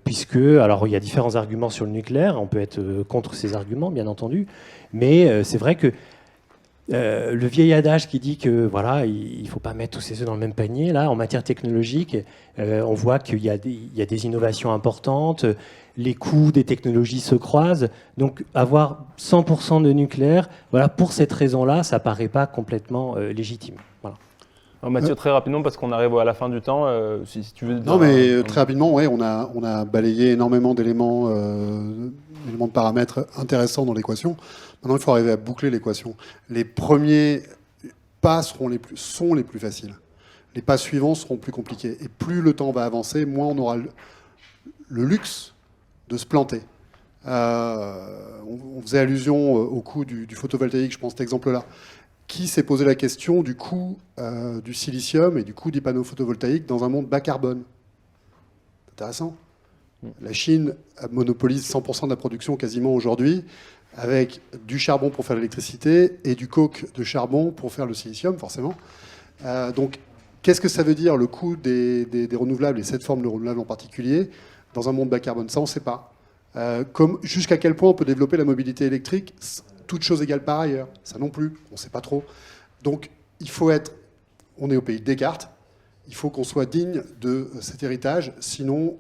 puisque, alors il y a différents arguments sur le nucléaire, on peut être contre ces arguments, bien entendu, mais c'est vrai que le vieil adage qui dit que voilà, il faut pas mettre tous ses œufs dans le même panier, là, en matière technologique, on voit qu'il y a des innovations importantes. Les coûts des technologies se croisent, donc avoir 100% de nucléaire, voilà, pour cette raison-là, ça paraît pas complètement légitime. Voilà. Alors Mathieu, très rapidement, parce qu'on arrive à la fin du temps, si tu veux... Non, mais très rapidement, ouais, on a balayé énormément d'éléments de paramètres intéressants dans l'équation. Maintenant, il faut arriver à boucler l'équation. Les premiers pas sont les plus faciles. Les pas suivants seront plus compliqués. Et plus le temps va avancer, moins on aura le luxe de se planter. On faisait allusion au coût du photovoltaïque, je pense, cet exemple-là. Qui s'est posé la question du coût du silicium et du coût des panneaux photovoltaïques dans un monde bas carbone? Intéressant. La Chine monopolise 100% de la production quasiment aujourd'hui, avec du charbon pour faire l'électricité et du coke de charbon pour faire le silicium, forcément. Donc, qu'est-ce que ça veut dire, le coût des renouvelables, et cette forme de renouvelable en particulier, dans un monde bas carbone? Ça, on ne sait pas. Jusqu'à quel point on peut développer la mobilité électrique, toutes choses égales par ailleurs. Ça non plus, on ne sait pas trop. Donc, on est au pays de Descartes, il faut qu'on soit digne de cet héritage, sinon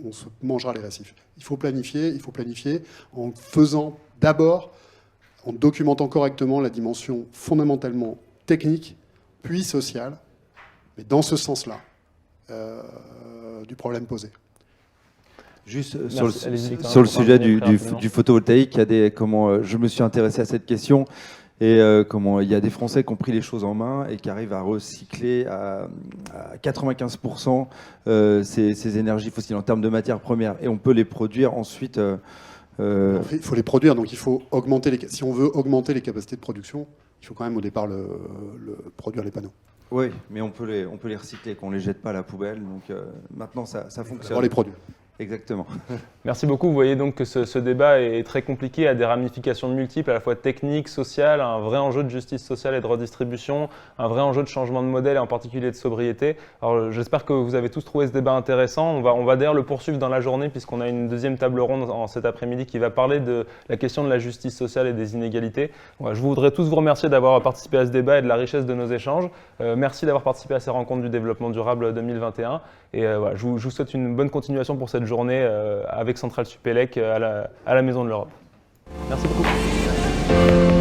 on se mangera les récifs. Il faut planifier en faisant d'abord, en documentant correctement la dimension fondamentalement technique, puis sociale, mais dans ce sens-là, du problème posé. Juste sur le sujet du photovoltaïque, je me suis intéressé à cette question et il y a des Français qui ont pris les choses en main et qui arrivent à recycler à 95% ces énergies fossiles en termes de matières premières, et on peut les produire ensuite. Il faut les produire, donc il faut augmenter si on veut augmenter les capacités de production, il faut quand même au départ produire les panneaux. Oui, mais on peut les recycler, qu'on ne les jette pas à la poubelle. Donc maintenant, ça fonctionne. On va les produire. Exactement. Merci beaucoup. Vous voyez donc que ce débat est très compliqué, a des ramifications multiples, à la fois techniques, sociales, un vrai enjeu de justice sociale et de redistribution, un vrai enjeu de changement de modèle et en particulier de sobriété. Alors j'espère que vous avez tous trouvé ce débat intéressant. On va d'ailleurs le poursuivre dans la journée puisqu'on a une deuxième table ronde en cet après-midi qui va parler de la question de la justice sociale et des inégalités. Voilà, je voudrais tous vous remercier d'avoir participé à ce débat et de la richesse de nos échanges. Merci d'avoir participé à ces rencontres du développement durable 2021. Et voilà, je vous souhaite une bonne continuation pour cette journée avec Centrale Supélec à la Maison de l'Europe. Merci beaucoup.